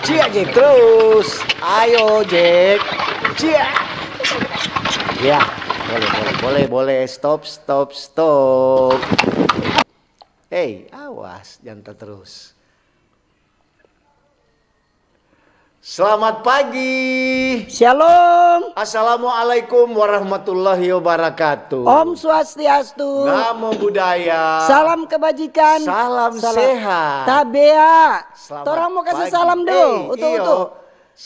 Cia Jack terus. Ayo Jack. Cia. Ya, boleh. Stop. Hey, awas, jangan terus. Selamat pagi. Shalom. Assalamualaikum warahmatullahi wabarakatuh. Om Swastiastu. Namo Buddhaya. Salam kebajikan. Salam sehat. Tabea. Selamat Torang mau kasih pagi. salam dulu.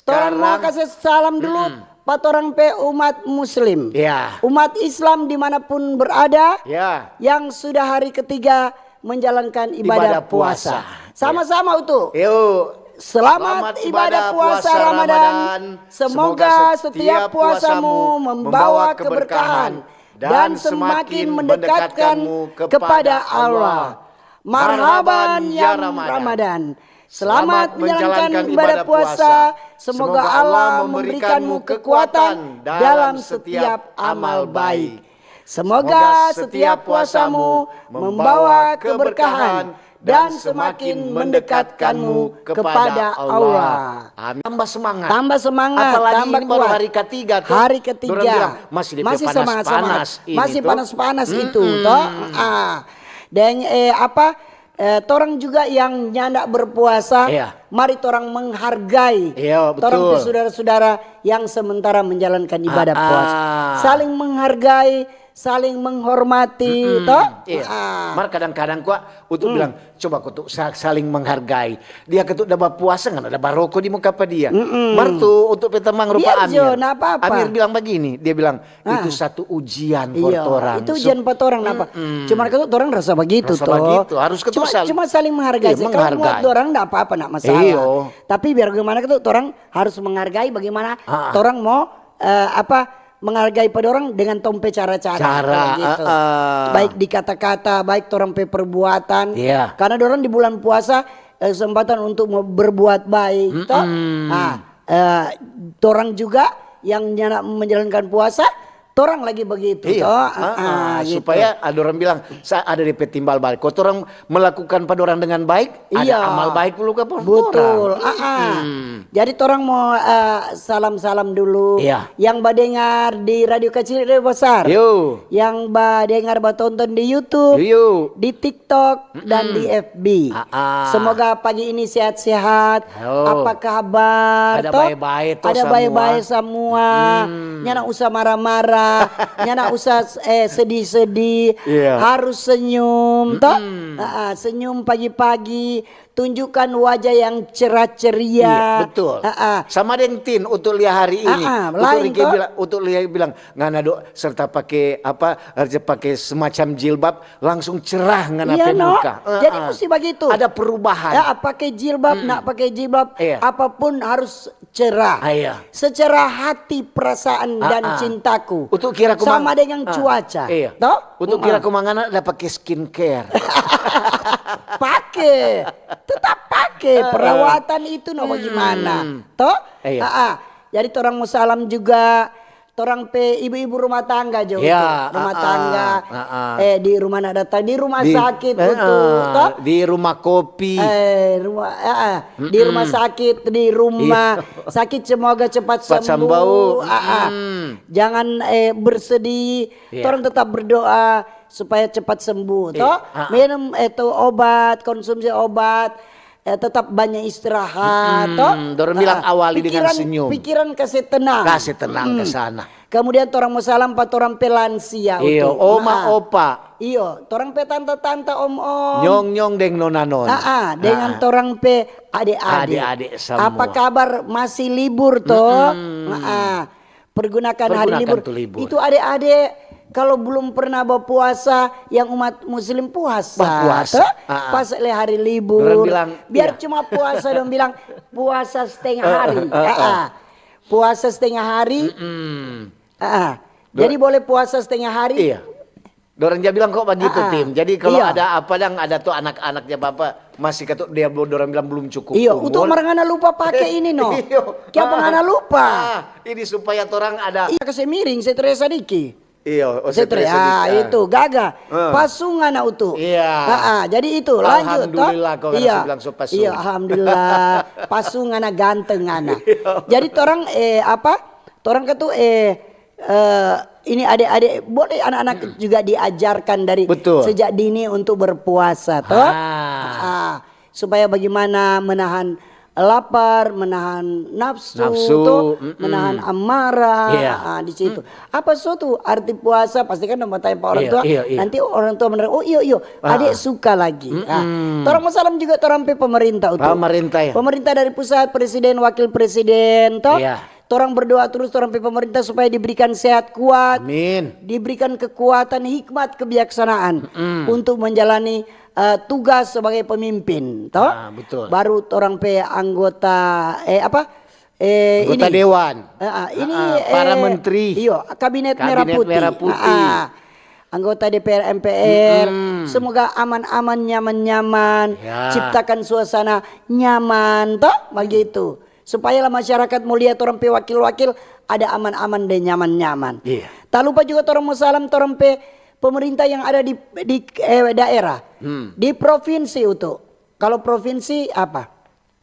Torang mau kasih salam dulu. Patorang pe umat muslim. Ya. Umat Islam dimanapun berada. Ya. Yang sudah hari ketiga menjalankan ibadah puasa. Sama-sama utuh. Yuk. Selamat ibadah puasa Ramadan. Semoga setiap puasamu membawa keberkahan dan semakin mendekatkanmu kepada Allah. Marhaban ya Ramadan. Selamat menjalankan ibadah puasa. Semoga Allah memberikanmu kekuatan dalam setiap amal baik. Semoga setiap puasamu membawa keberkahan dan semakin mendekatkanmu kepada Allah. Amin. Tambah semangat. Apalagi tambah ini baru kuat. hari ketiga tuh. Hari ketiga. Dorang bilang, masih semangat. Masih panas-panas itu toh. Dan torang juga yang nyandak berpuasa. Iya. Mari torang menghargai. Iya, betul. Torang saudara-saudara yang sementara menjalankan ibadah puasa. Saling menghargai, saling menghormati, toh? Iya. Mar kadang-kadang gua untuk bilang coba kau tuh saling menghargai. Dia ketuk dapat puasa nggak ada baroko di muka apa dia. Mar tuh untuk petemang rupa Biar Jo, Amir. apa-apa. Amir bilang begini, dia bilang itu satu ujian buat orang. Itu ujian buat orang napa. Cuma ketuk orang rasa begitu Rasa toh. begitu, harus ketuk Cuma saling menghargai. Iya, Kalau buat orang enggak apa-apa, enggak masalah. Iyo. Tapi biar gimana ketuk orang harus menghargai bagaimana orang mau menghargai pada orang dengan tompe cara-cara gitu. Baik di kata-kata, baik orang pe perbuatan. Iya. Karena orang di bulan puasa kesempatan untuk berbuat baik toh. Orang juga yang menjalankan puasa torang lagi begitu iya. toh. Gitu. Supaya ada orang bilang ada di timbal balik. Kalau orang melakukan pada orang dengan baik, iya. ada amal baik dulu ke betul. Jadi torang mau salam-salam dulu. Iya. Yang dengar di radio kecil radio besar. Yo. Yang dengar tonton di YouTube, Yo. di TikTok dan di FB. Semoga pagi ini sehat-sehat. Apa kabar? Ada baik-baik Ada baik-baik semua. Nyana usah marah-marah. Nyana usah sedih-sedih. Yeah. Harus senyum toh. Senyum pagi-pagi, tunjukkan wajah yang cerah ceria. Iya, betul. Sama dengan tin untuk lihat hari ini. Untuk lihat bilang ngana do serta pakai harus pakai semacam jilbab langsung cerah ngana muka. Jadi mesti begitu. Ada perubahan. Pakai jilbab, nak pakai jilbab, iya. apapun harus cerah. Iya. Secara hati, perasaan dan cintaku. Untuk kira sama dengan cuaca. Iya. Toh? Untuk kira kumangana ada pakai skincare. Pakai. Tetap pakai. Perawatan itu bagaimana? Toh? Iya. Jadi orang mau salam juga. Orang pe ibu-ibu rumah tangga juga. Ya, rumah tangga. Di rumah nak datang. Di rumah sakit. Toh? Di rumah kopi. Di rumah sakit. Di rumah sakit semoga cepat sembuh. Jangan bersedih. Orang tetap berdoa supaya cepat sembuh. Toh? Minum obat, konsumsi obat. Tetap banyak istirahat. Dorang bilang awali dengan senyum. Pikiran kasih tenang. Kasih tenang ke sana. Kemudian orang mau salam pat orang pe lansia. Iyo, oma opa. Iyo, orang pe tante-tante om-om. Nyong-nyong deng nona-nona. Dengan orang pe adik-adik. Adik-adik semua. Apa kabar masih libur toh? Pergunakan hari libur. Itu adik-adik. Kalau belum pernah berpuasa, yang umat muslim puasa. Pas hari libur. Biar cuma puasa dong bilang puasa setengah hari. Puasa setengah hari. Jadi boleh puasa setengah hari. Iya. Dorang dia bilang kok begitu tim. Jadi kalau ada ada tuh anak-anaknya bapak masih ketuk dia dorang bilang belum cukup. Iya, untuk merengana lupa pakai ini no. Kiapa ngana lupa. Ini supaya orang ada. Iya kasih miring saya terasa diki. Iya, Setre, itu gagah. Pasungan utuh. Iya. Jadi itu lanjut toh. Alhamdulillah kau bilang so pasung. Iya, alhamdulillah. Pasungan ganteng ana. Jadi orang orang ketu ini adik-adik boleh anak-anak juga diajarkan dari sejak dini untuk berpuasa toh. Supaya bagaimana menahan lapar, menahan nafsu tuh, menahan amarah. Di situ. Apa suatu arti puasa? Pasti kan mau tanya Pak orang tua. Nanti orang tua benar. Oh iya, adik suka lagi. Orang Muslim juga orang pemerintah itu. Pemerintah dari pusat, presiden, wakil presiden toh. Orang berdoa terus orang pemerintah supaya diberikan sehat kuat, diberikan kekuatan, hikmat, kebijaksanaan untuk menjalani tugas sebagai pemimpin, toh. Betul. Baru orang anggota anggota ini dewan. Ini para menteri. Iya, kabinet merah putih. Anggota DPR MPR, semoga aman-aman, nyaman-nyaman, ciptakan suasana nyaman, toh begitu. Supaya masyarakat mau lihat orang wakil-wakil ada aman-aman dan nyaman-nyaman. Tak lupa juga orang Muslim, orang pemerintah yang ada di daerah, di provinsi itu. Kalau provinsi apa?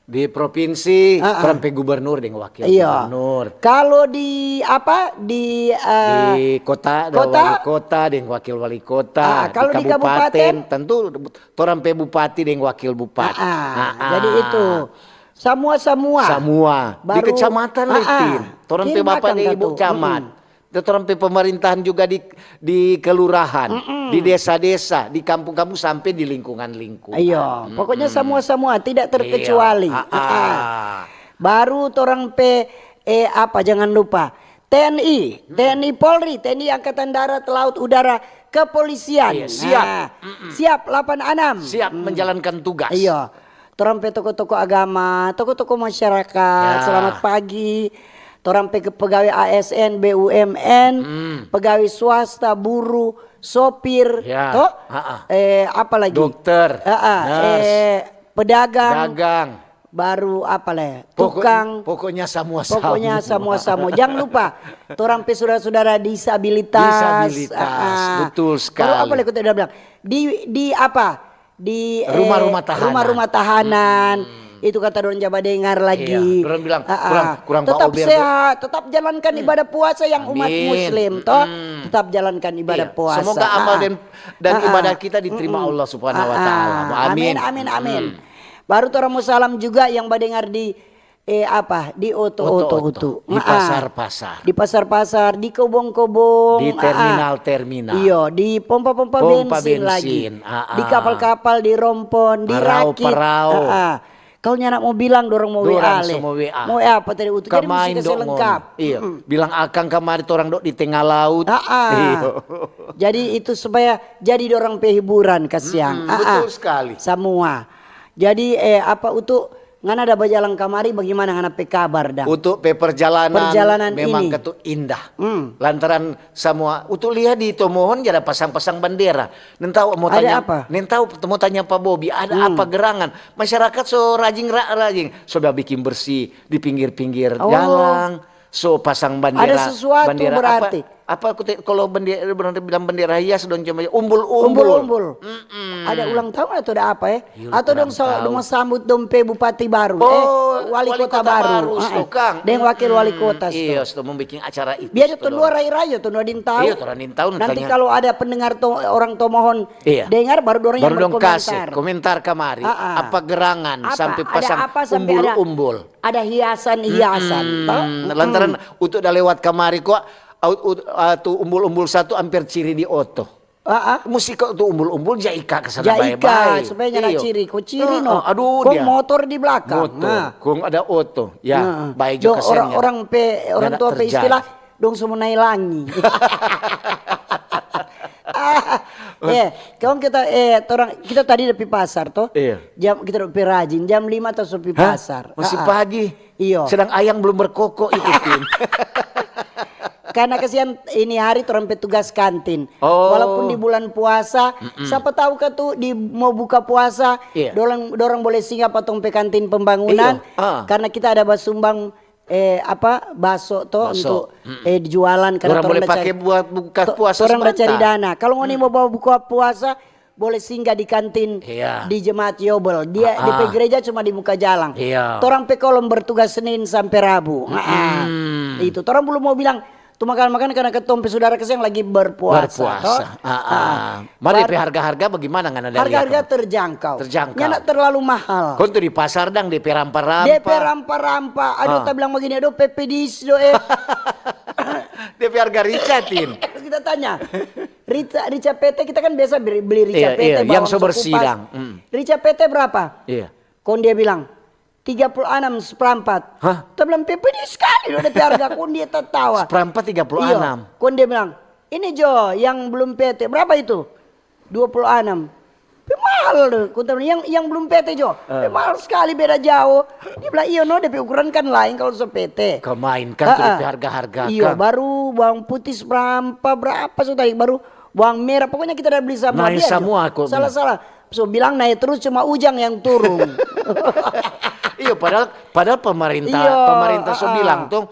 Di provinsi orang gubernur dengan wakil gubernur. Kalau di di kota, wali kota dengan wakil wali kota. Kalau di kabupaten tentu orang bupati dengan wakil bupati. Jadi itu. Semua. Baru, di kecamatan Litin. Orang bapak dan ibu camat. Orang pemerintahan juga di kelurahan, di desa-desa, di kampung-kampung sampai di lingkungan-lingkungan. Iya, pokoknya semua tidak terkecuali. Baru orang jangan lupa TNI, TNI Polri, TNI Angkatan Darat, Laut, Udara, Kepolisian. Siap 86. Siap menjalankan tugas. Iya. Orang tokoh-tokoh agama, tokoh-tokoh masyarakat, selamat pagi. Orang pegawai ASN, BUMN, pegawai swasta, buruh, sopir, toh, apa lagi? Dokter, pedagang, baru apa lah? Tukang, pokoknya semua. Jangan lupa, orang saudara-saudara disabilitas, betul sekali. Baru apa lagi kita udah bilang? Di rumah-rumah tahanan. Itu kata Don Jawa dengar lagi. Orang bilang kurang tetap sehat, tetap jalankan ibadah puasa yang umat muslim toh. Tetap jalankan ibadah puasa. Semoga amal dan ibadah kita diterima Allah Subhanahu wa taala. Amin. Baru orang Muslim juga yang dengar di di oto-oto. Di pasar-pasar. Di pasar-pasar, di kobong-kobong. Di terminal-terminal. Iya, di pompa-pompa bensin lagi. Di kapal-kapal, di rompon, di rakit. Kau nak mau bilang dorong mau WA le. Mau apa tadi utuh jadi mesti kasih lengkap. Iya. Bilang akan kemari orang dok di tengah laut. Jadi itu supaya jadi dorong pehiburan kasihan. Betul sekali. Semua. Jadi untuk ngana ada berjalan kamari bagaimana ngana kabar dah. Untuk perjalanan memang ini ketu indah. Lantaran semua untuk lihat di Tomohon ada pasang-pasang bendera. Nentau mau tanya apa? Nentau mau tanya Pak Bobi ada apa gerangan? Masyarakat so rajin sudah bikin bersih di pinggir-pinggir jalan. So pasang bendera. Ada sesuatu bendera berarti. Apa kalau bendera bilang bendera hias dong cuma umbul. Ada ulang tahun atau ada apa ya? Atau dong sambut dompe bupati baru, wali kota baru, dengan wakil wali kota. Iya, sudah membuat acara itu. Biar itu luar raya tuh nuadin tahu. Iya, nuadin tahu. Nanti kalau ada pendengar orang Tomohon dengar baru dorong yang berkomentar. Komentar kamari. Apa gerangan sampai pasang umbul-umbul. Ada hiasan. Lantaran untuk dah lewat kamari kok. Tuh umbul-umbul satu hampir ciri di oto. Mesti kau tuh umbul-umbul jaika kesana baik-baik. Supaya nyana ciri. Kau ciri no. Aduh kau motor di belakang. Kau ada oto. Ya baik juga kesannya. Orang tua istilah dong semua naik langi. Kawan kita tadi di pasar toh. Jam kita udah rajin jam 5 atau di pasar. Masih pagi. Iya. Sedang ayam belum berkokok ikutin. Karena kesian ini hari orang petugas kantin. Walaupun di bulan puasa, siapa tahu kan tuh mau buka puasa, dorang boleh singgah patong pe kantin pembangunan. Karena kita ada basumbang baso toh Baso. untuk dijualan karena Orang boleh pakai buat buka puasa orang sebentar. cari dana. Kalau ngoni mau bawa buka puasa boleh singgah di kantin Iya. di Jemaat Yobel. Dia DP gereja cuma di muka jalan. Iya. Torang pe kolom bertugas Senin sampai Rabu. Itu. Torang belum mau bilang tuh makan-makan karena ketompe saudara keseng lagi berpuasa. Berpuasa. Mari DP harga-harga bagaimana nggak ada Harga-harga lihat? terjangkau. Terjangkau. Nggak terlalu mahal. Kau tuh di pasar dang DP rampa-rampa. DP rampa-rampa. Aduh, tak bilang begini, aduh pepedis do DP harga ricatin. Terus kita tanya, Rica PT kita kan biasa beli Rica Iya, PT iya, yang bawang sebersih sekupas. dang. Rica PT berapa? Iya. Kon dia bilang 36 seperempat. Hah? Kita bilang pepedis sekali loh DP harga. Kon dia tertawa. Seperempat 36. Iya. Kon dia bilang, ini Jo yang belum PT berapa itu? 26. Mahal loh. Yang belum PT Jo. Mahal sekali, beda jauh. Dia bilang iya no DP ukuran kan lain kalau so PT. Kau main kan tuh DP harga-harga Iya kan. baru bawang putih berapa so tadi baru bawang merah pokoknya kita udah beli sama Naik dia. semua Jo. kok Salah. So bilang naik terus cuma Ujang yang turun. Iya padahal pemerintah so bilang tuh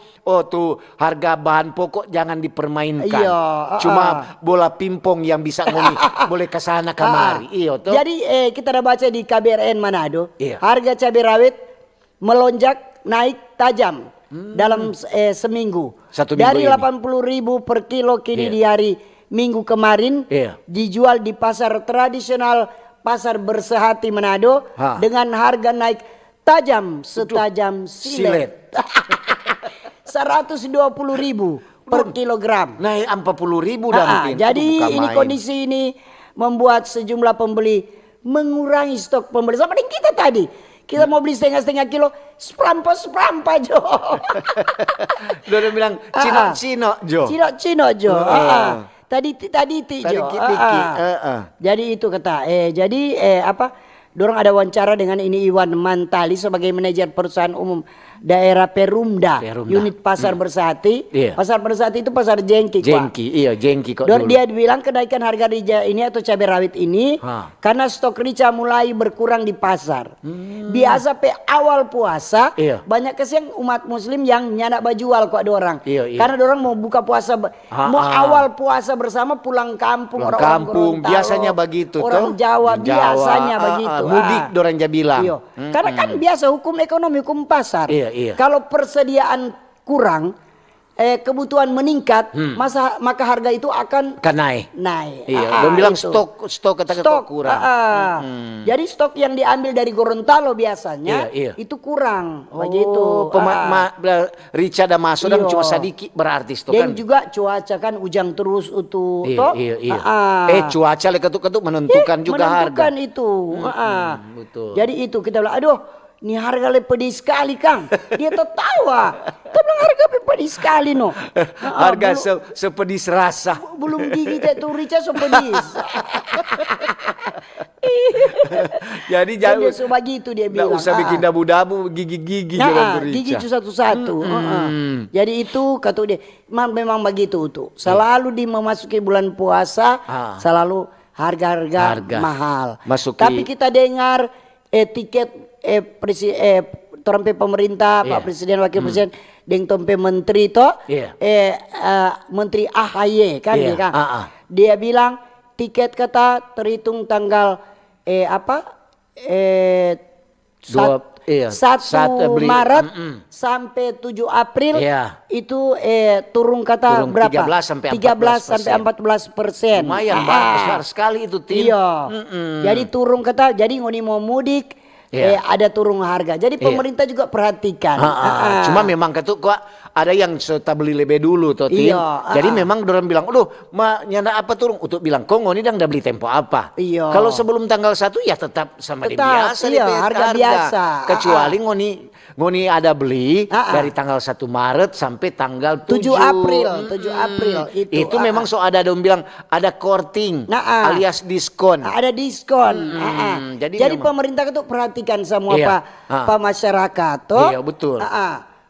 tuh harga bahan pokok jangan dipermainkan. Iya, Cuma bola pimpong yang bisa ngoni boleh kesana kemari. Iya tuh. Jadi kita udah baca di KBRN Manado, Iya. harga cabai rawit melonjak naik tajam dalam seminggu. Satu minggu Dari ini. 80.000 per kilo kini Iya. di hari Minggu kemarin Iya. dijual di pasar tradisional Pasar Bersehati Manado dengan harga naik tajam setajam silet. 120.000 per kilogram. Naik 40.000 dah mungkin. Jadi Bukan ini main. kondisi ini membuat sejumlah pembeli mengurangi stok pembeli. Seperti kita tadi, kita mau beli setengah kilo, seperampa Jo. Udah bilang Cino Jo. Cino Jo. Tadi Jo. Tiki. Jadi itu kata. Dorang ada wawancara dengan ini Iwan Mantali sebagai manajer perusahaan umum daerah Perumda. Unit Pasar Bersehati. Iya. Pasar Bersehati itu pasar Jengki. Jengki kok dulu. Dia bilang kenaikan harga rica ini atau cabai rawit ini karena stok rica mulai berkurang di pasar. Biasa awal puasa banyak kesiang umat muslim yang nyadak bajual kok dorang. Karena dorang mau buka puasa mau awal puasa bersama pulang kampung orang Gorontalo, biasanya begitu orang Jawa biasanya begitu. Mudik dorang ja bilang. Iya. Karena kan biasa hukum ekonomi hukum pasar. Iya. Kalau persediaan kurang kebutuhan meningkat, maka harga itu akan naik. Iya, Don bilang itu. stok kata kurang. Jadi stok yang diambil dari Gorontalo biasanya Iya. itu kurang begitu. Rica dan masuk dan cuma sedikit berarti stok Dan kan. juga cuaca kan hujan terus itu. Iya. Cuaca ketuk-ketuk menentukan juga harga. Menentukan itu. Betul. Jadi itu kita bilang, aduh, ini harga pedih sekali Kang. Dia tertawa. Kita bilang harga pedih sekali no. Harga sepedis rasa. Belum gigi itu rica so pedis. Jadi Dia jangan so begitu dia nggak bilang. usah bikin dabu-dabu gigi-gigi jangan berica. Gigi itu satu-satu. Jadi itu kata dia memang begitu tuh. Selalu di memasuki bulan puasa selalu harga-harga mahal. Tapi kita dengar tiket torompe pemerintah, Pak Presiden, Wakil Presiden, deng tompe menteri toh, Menteri AHY kan dia kan. Dia bilang tiket kata terhitung tanggal 1 Maret sampai 7 April itu turun kata berapa? 13 sampai 14%. Lumayan besar sekali itu Tim. Iya. Jadi turun kata, jadi ngoni mau mudik ada turun harga. Jadi pemerintah juga perhatikan. Cuma memang kok ada yang serta beli lebih dulu toh Tim. Jadi memang orang bilang, "Aduh, nyanda apa turun?" Untuk bilang, "Kok ngoni dang beli tempo apa?" Kalau sebelum tanggal 1 ya tetap sama di biasa harga biasa. Kecuali ngoni ada beli dari tanggal 1 Maret sampai tanggal 7 April itu memang ada dong bilang ada korting alias diskon. Ada diskon. Jadi pemerintah itu perhatikan semua Pak masyarakat toh. Iya betul.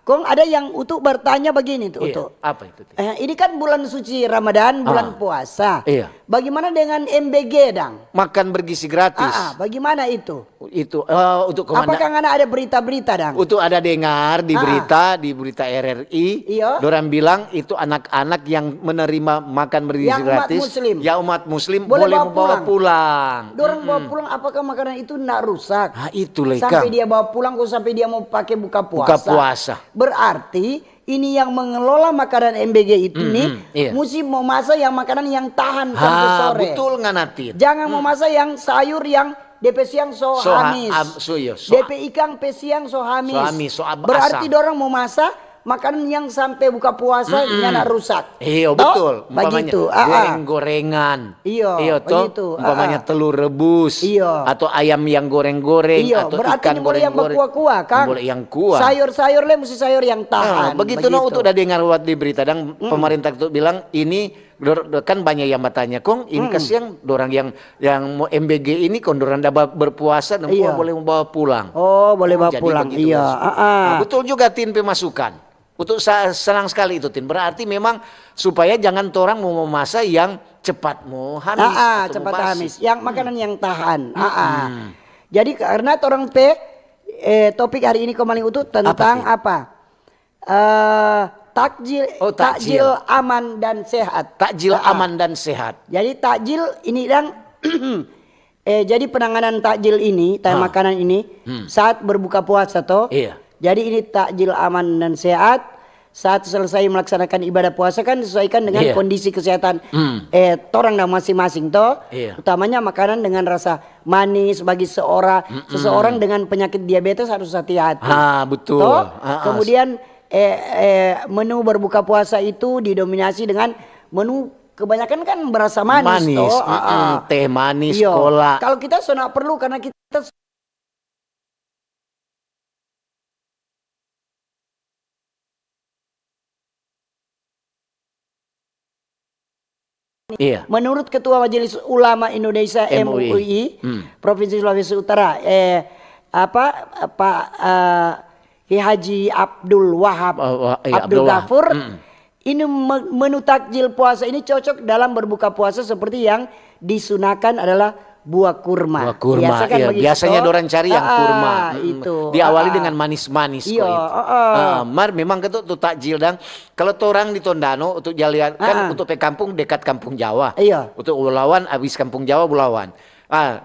Kong ada yang Utuk bertanya begini tuh, Iya. Utuk. Apa itu? Ini kan bulan suci Ramadan, bulan puasa. Iya. Bagaimana dengan MBG, Dang? Makan bergizi gratis. Bagaimana itu? Itu untuk komandan. Apakah ada berita-berita, Dang? Untuk ada dengar di berita RRI, Iya. dorang bilang itu anak-anak yang menerima makan bergizi Yang umat gratis, muslim. ya umat muslim Boleh boleh bawa membawa pulang. Dorang bawa pulang, apakah makanan itu tidak rusak? Nah, itu Leka. Sampai dia bawa pulang, kok sampai dia mau pakai buka puasa. Buka puasa. Berarti ini yang mengelola makanan MBG itu iya. mesti mau masak yang makanan yang tahan sampai sore. Betul nggak Natin? Jangan mau masak yang sayur yang DP siang hamis. DP ikan pe siang hamis. Berarti dorang mau masak makanan yang sampai buka puasa nyana rusak. Iya betul. Begitu. Goreng-gorengan. Iya begitu. Umpamanya telur rebus. Iya. Atau ayam yang goreng-goreng. Iya, atau berarti ikan ini boleh yang berkuah-kuah, Kang. Boleh yang kuah. Sayur-sayur mesti sayur yang tahan. Begitu untuk udah dengar buat di berita dan pemerintah itu bilang ini kan banyak yang bertanya, Kong ini kasihan dorang yang mau MBG ini kon dorang dapat berpuasa dan boleh membawa pulang. Oh, boleh bawa pulang. Begitu, iya. Nah, betul juga Tin pemasukan. Untuk senang sekali itu Tin. Berarti memang supaya jangan orang mau memasak yang cepat mau habis. Cepat habis. Yang makanan yang tahan. Jadi karena orang topik hari ini kembali Utuh tentang apa? Takjil aman dan sehat. Takjil aman dan sehat. Jadi takjil ini dan jadi penanganan takjil ini, makanan ini saat berbuka puasa toh. Iya. Jadi ini takjil aman dan sehat. Saat selesai melaksanakan ibadah puasa kan disesuaikan dengan kondisi kesehatan orang dan masing-masing toh. Utamanya makanan dengan rasa manis bagi seseorang dengan penyakit diabetes harus hati-hati. Betul. Toh? Kemudian menu berbuka puasa itu didominasi dengan menu kebanyakan kan berasa manis toh. Teh manis, cola. Kalau kita sudah perlu karena kita Iya. Menurut Ketua Majelis Ulama Indonesia MUI Provinsi Sulawesi Utara Pak Haji Abdul Wahab Abdul Ghafur ini menu takjil puasa ini cocok dalam berbuka puasa seperti yang disunahkan adalah buah kurma. Buah kurma. Biasanya dorang cari yang kurma. Itu. Diawali dengan manis-manis kok itu. Memang itu takjil dan kalau orang di Tondano untuk jalan kan untuk ke kampung dekat kampung Jawa. Iya. Untuk Bulawan habis kampung Jawa Bulawan.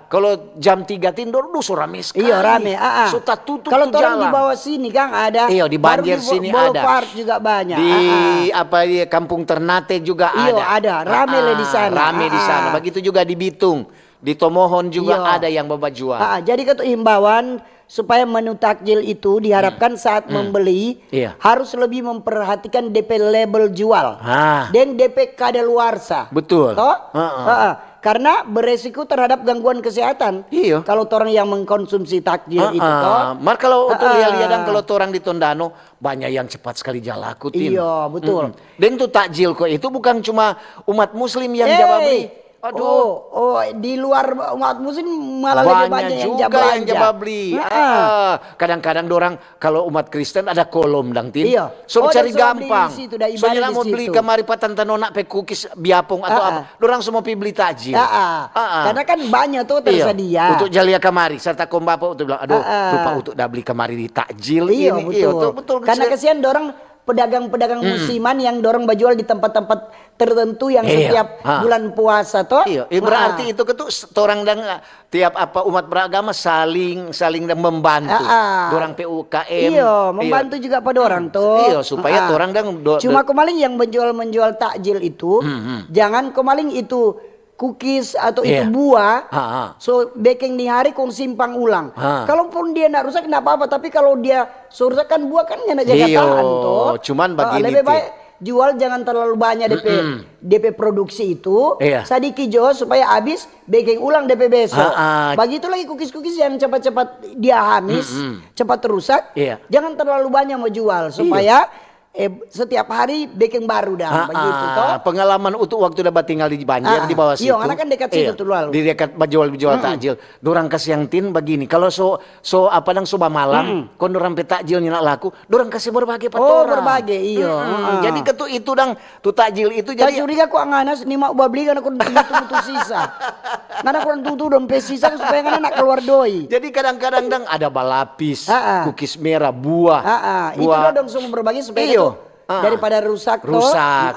Kalau jam 3 Tindor so rame sekali. Iya rame. Sudah tutup kalau orang jalan. di bawah sini Kang ada. Iya di Banjir sini ada. Boulevard juga banyak. Di kampung Ternate juga ada. Iya ada. Rame di sana. Rame di sana. Begitu juga di Bitung. Di Tomohon juga ada yang bawa jual. Jadi himbauan supaya menu takjil itu diharapkan saat membeli harus lebih memperhatikan DP label jual dan DP kadaluarsa. Betul. Karena beresiko terhadap gangguan kesehatan. Iya. Kalau orang yang mengkonsumsi takjil itu toh. Kalau untuk lihat dan kalau orang di Tondano banyak yang cepat sekali jalaku. Iya betul. Dan itu takjil kok itu bukan cuma umat muslim yang jawa beli. Di luar umat muslim malah lebih banyak yang jaba beli. Kadang-kadang dorang kalau umat Kristen ada kolom dang Tin. Iya. Cari gampang. Soalnya mau beli kemari patantanona pe cookies biapong atau apa. Dorang semua pi beli takjil. Karena kan banyak tuh tersedia. Untuk jalia kemari serta kombapo untuk bilang lupa untuk dah beli kemari di takjil iya, ini. Betul. Karena kesian dorang pedagang-pedagang musiman yang dorong berjual di tempat-tempat tertentu yang setiap bulan puasa toh. Iya, berarti itu orang dan tiap umat beragama saling dan membantu. Dorang PUKM. Iya, membantu juga pada orang tuh. Iya, supaya orang dan cuma kemaling yang menjual takjil itu jangan kemaling itu cookies atau itu buah, so baking di hari kong simpang ulang. Kalaupun dia nak rusak tidak apa-apa, tapi kalau dia rusak kan buah kan nggak jaga tahan toh. Cuman begini lebih baik jual jangan terlalu banyak DP produksi itu, sedikit jo supaya habis baking ulang DP besok. Begitu lagi cookies yang cepat-cepat dia habis, cepat rusak. Jangan terlalu banyak mau jual supaya setiap hari bikin baru dah begitu toh. Pengalaman untuk waktu dapat tinggal di Banjar di bawah situ. Iya, karena kan dekat situ tuh lalu. Di dekat jual takjil. Dorang kasih yang tin begini. Kalau so apa nang soba malam, kon dorang pe takjil nak laku, dorang kasih berbagi pat Oh, orang. berbagi iya. Jadi ketu itu dang tu takjil itu Jadi jadi curiga kok nganas ni mak ubah beli karena kon tutu sisa. Karena kon tutu dompe sisa supaya kan nak keluar doi. jadi kadang-kadang dang ada balapis, kukis merah, buah. Itu dong semua berbagi supaya itu daripada rusak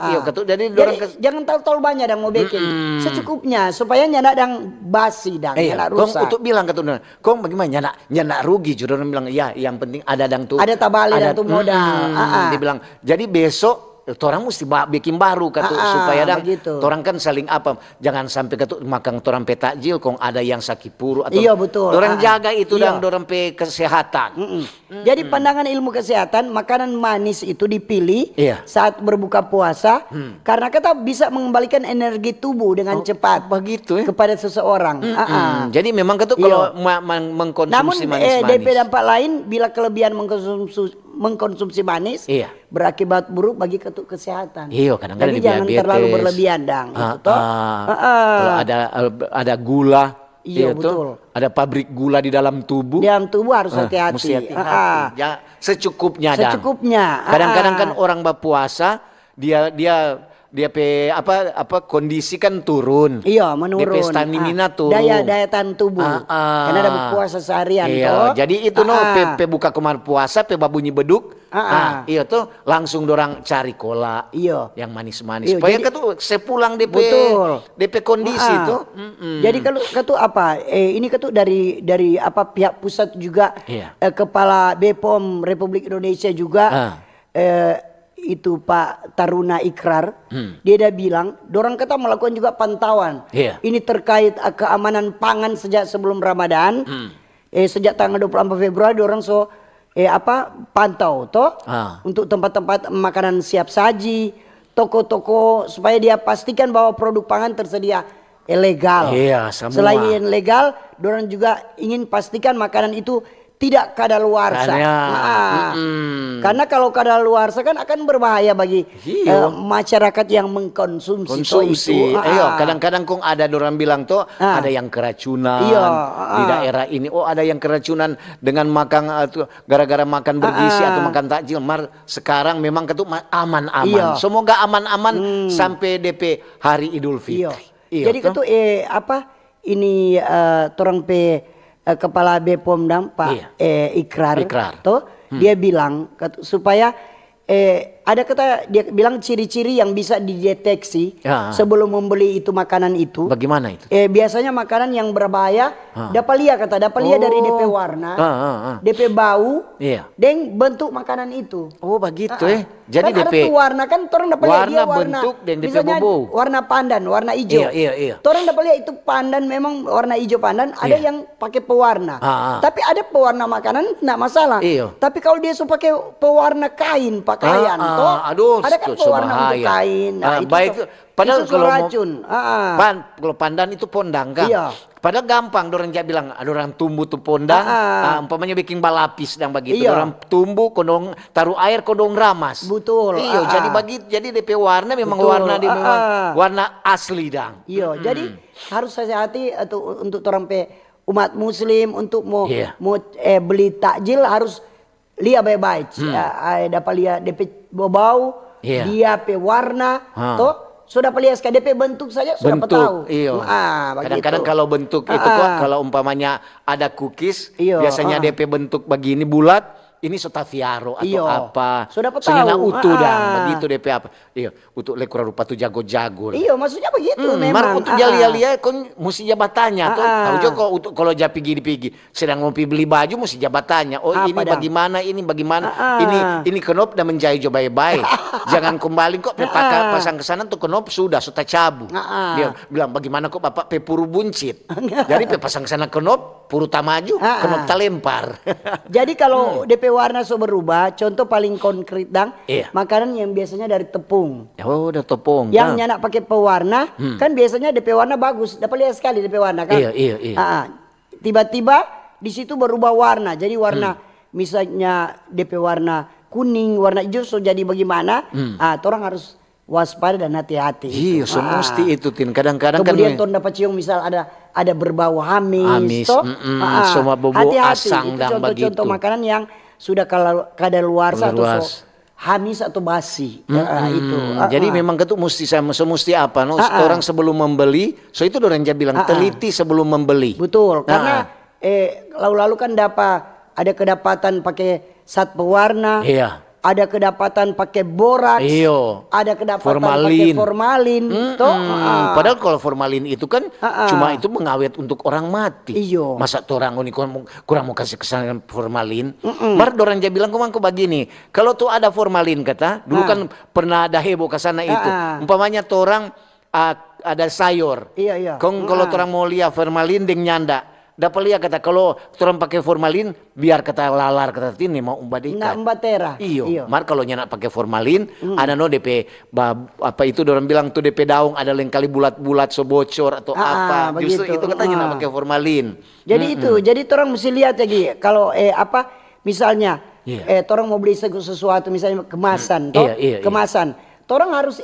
iya ketu jadi dorang jangan tahu banyak dang mau bikin secukupnya supaya nyanak dang basi dang nyanak rusak. Kong untuk bilang ketu kong bagaimana nyanak rugi juga orang bilang ya yang penting ada dang tuh ada tabali dan tuh modal. Dia bilang jadi besok orang mesti bikin baru katu supaya dang orang kan saling apa jangan sampai katu makan orang pe takjil kong ada yang sakit puru atau iya betul orang jaga itu dang orang pe kesehatan. Jadi pandangan ilmu kesehatan makanan manis itu dipilih saat berbuka puasa karena kita bisa mengembalikan energi tubuh dengan cepat begitu kepada seseorang. Jadi memang katu kalau mengkonsumsi manis-manis. Namun DP dampak lain bila kelebihan mengkonsumsi manis berakibat buruk bagi kesehatan. Iya, kadang-kadang jadi jangan terlalu berlebihan dang. Kalau ada gula, iya betul. Ada pabrik gula di dalam tubuh. Di dalam tubuh harus hati-hati. Mesti hati-hati. Ya, secukupnya. Secukupnya. Kadang-kadang kan orang berpuasa dia kondisi kan turun. Iya, menurun. Dia stamina turun. Daya tahan tubuh. Karena ada berpuasa seharian toh. Jadi itu pe buka kemar puasa pe babunyi beduk. Iya tuh langsung dorang cari cola. Iya. Yang manis-manis. Supaya ketu sepulang DP kondisi tuh. Jadi kalau ketu apa? Ini ketu dari pihak pusat juga Kepala BPOM Republik Indonesia juga itu Pak Taruna Ikrar, dia dah bilang, dorang kata melakukan juga pantauan. Ini terkait keamanan pangan sejak sebelum Ramadan, sejak tanggal 24 Februari, dorang pantau toh untuk tempat-tempat makanan siap saji, toko-toko supaya dia pastikan bahwa produk pangan tersedia legal. Semua. Selain legal, dorang juga ingin pastikan makanan itu tidak kadaluarsa. Karena kalau kadaluarsa kan akan berbahaya bagi masyarakat yang mengkonsumsi itu. Kadang-kadang kong ada orang bilang tuh ada yang keracunan di daerah ini. Oh, ada yang keracunan dengan makan gara-gara makan bergizi atau makan takjil. Sekarang memang aman-aman. Semoga aman-aman sampai DP hari Idul Fitri. Jadi ketu ini torang Kepala BPOM dan Pak Ikrar toh dia bilang supaya ada dia bilang ciri-ciri yang bisa dideteksi sebelum membeli itu makanan itu. Bagaimana itu? Biasanya makanan yang berbahaya dapat lihat dari DP warna, DP bau, dan bentuk makanan itu. Oh begitu Jadi kan DP ada warna kan orang dapat lihat dia warna bentuk dan DP bau. Warna pandan, warna hijau. Orang dapat lihat itu pandan memang warna hijau pandan. Ada yang pakai pewarna. Tapi ada pewarna makanan tidak masalah. Tapi kalau dia suka pakai pewarna kain pakaian toh. Ada kan pewarna untuk kain. Padahal itu racun. Kalau pandan itu pondang kan. Padahal gampang dorang bilang ada orang tumbuh tuh pondang, umpamanya bikin balapis dan begitu. Orang tumbuh kodong taruh air kodong ramas. Betul. Jadi DP warna memang warna asli dang. Jadi harus hati-hati untuk orang umat muslim untuk mau beli takjil harus lihat baik-baik. Dapat lihat DP bau, dia pe warna toh. Sudah lihat DP bentuk saja sudah tahu. Kadang-kadang kalau bentuk itu kalau umpamanya ada cookies, biasanya DP bentuk begini bulat, ini sotaviaro atau apa. Sudah tahu. Senyana utuh begitu DP apa. Untuk lekura rupa tuh jago-jago. Maksudnya begitu memang. Untuk jalia-lia kon mesti jabatannya tuh. Tahu juga kalau ja pigi-pigi sedang mau beli baju mesti jabatannya. Oh ini bagaimana, ini bagaimana. Ini kenop dan menjahit jo baik-baik. Jangan kembali kok pasang ke sana tuh kenop sudah cabu. Dia bilang bagaimana kok Bapak pepuru buncit. Jadi pasang ke sana kenop puru tamaju, kenop talempar. Jadi kalau DP warna berubah, contoh paling konkret dang, makanan yang biasanya dari tepung. Oh, udah tepung. Yang nyanak pakai pewarna, kan biasanya DP warna bagus. Dapat lihat sekali DP warna kan. Tiba-tiba di situ berubah warna. Jadi warna misalnya DP warna kuning, warna hijau so jadi bagaimana? Orang harus waspada dan hati-hati. Iya, semesti itu Tin. Kadang-kadang kemudian kan dapat cium misal ada berbau hamis, semua bau asang itu dan contoh-contoh begitu. makanan yang sudah kadaluarsa atau Kadaluarsa. hamis atau basi. Itu. Jadi memang itu mesti apa no? Orang sebelum membeli, so itu orang dia bilang teliti sebelum membeli. Betul, karena lalu-lalu kan ada kedapatan pakai zat pewarna. Iya. Ada kedapatan pakai boraks, ada kedapatan pakai formalin, padahal kalau formalin itu kan cuma itu mengawet untuk orang mati. Iyo. Masa orang ini kurang mau kasih kesan formalin. Baru orang dia bilang kemangku begini, kalau tuh ada formalin kata, dulu kan pernah ada heboh ke sana itu. Umpamanya tuh orang ada sayur, iya. Kalau orang mau lihat formalin deng nyanda. Dapat lihat kata kalau orang pakai formalin biar kata lalar kata ini mau umbadikan. Mbatera. Iyo. Mar kalau nyana pakai formalin ada no DP apa itu orang bilang tuh DP daun ada yang kali bulat-bulat so bocor atau apa. Justru itu katanya nyana pakai formalin. Jadi jadi orang mesti lihat lagi kalau misalnya orang mau beli sesuatu misalnya kemasan kemasan. Orang harus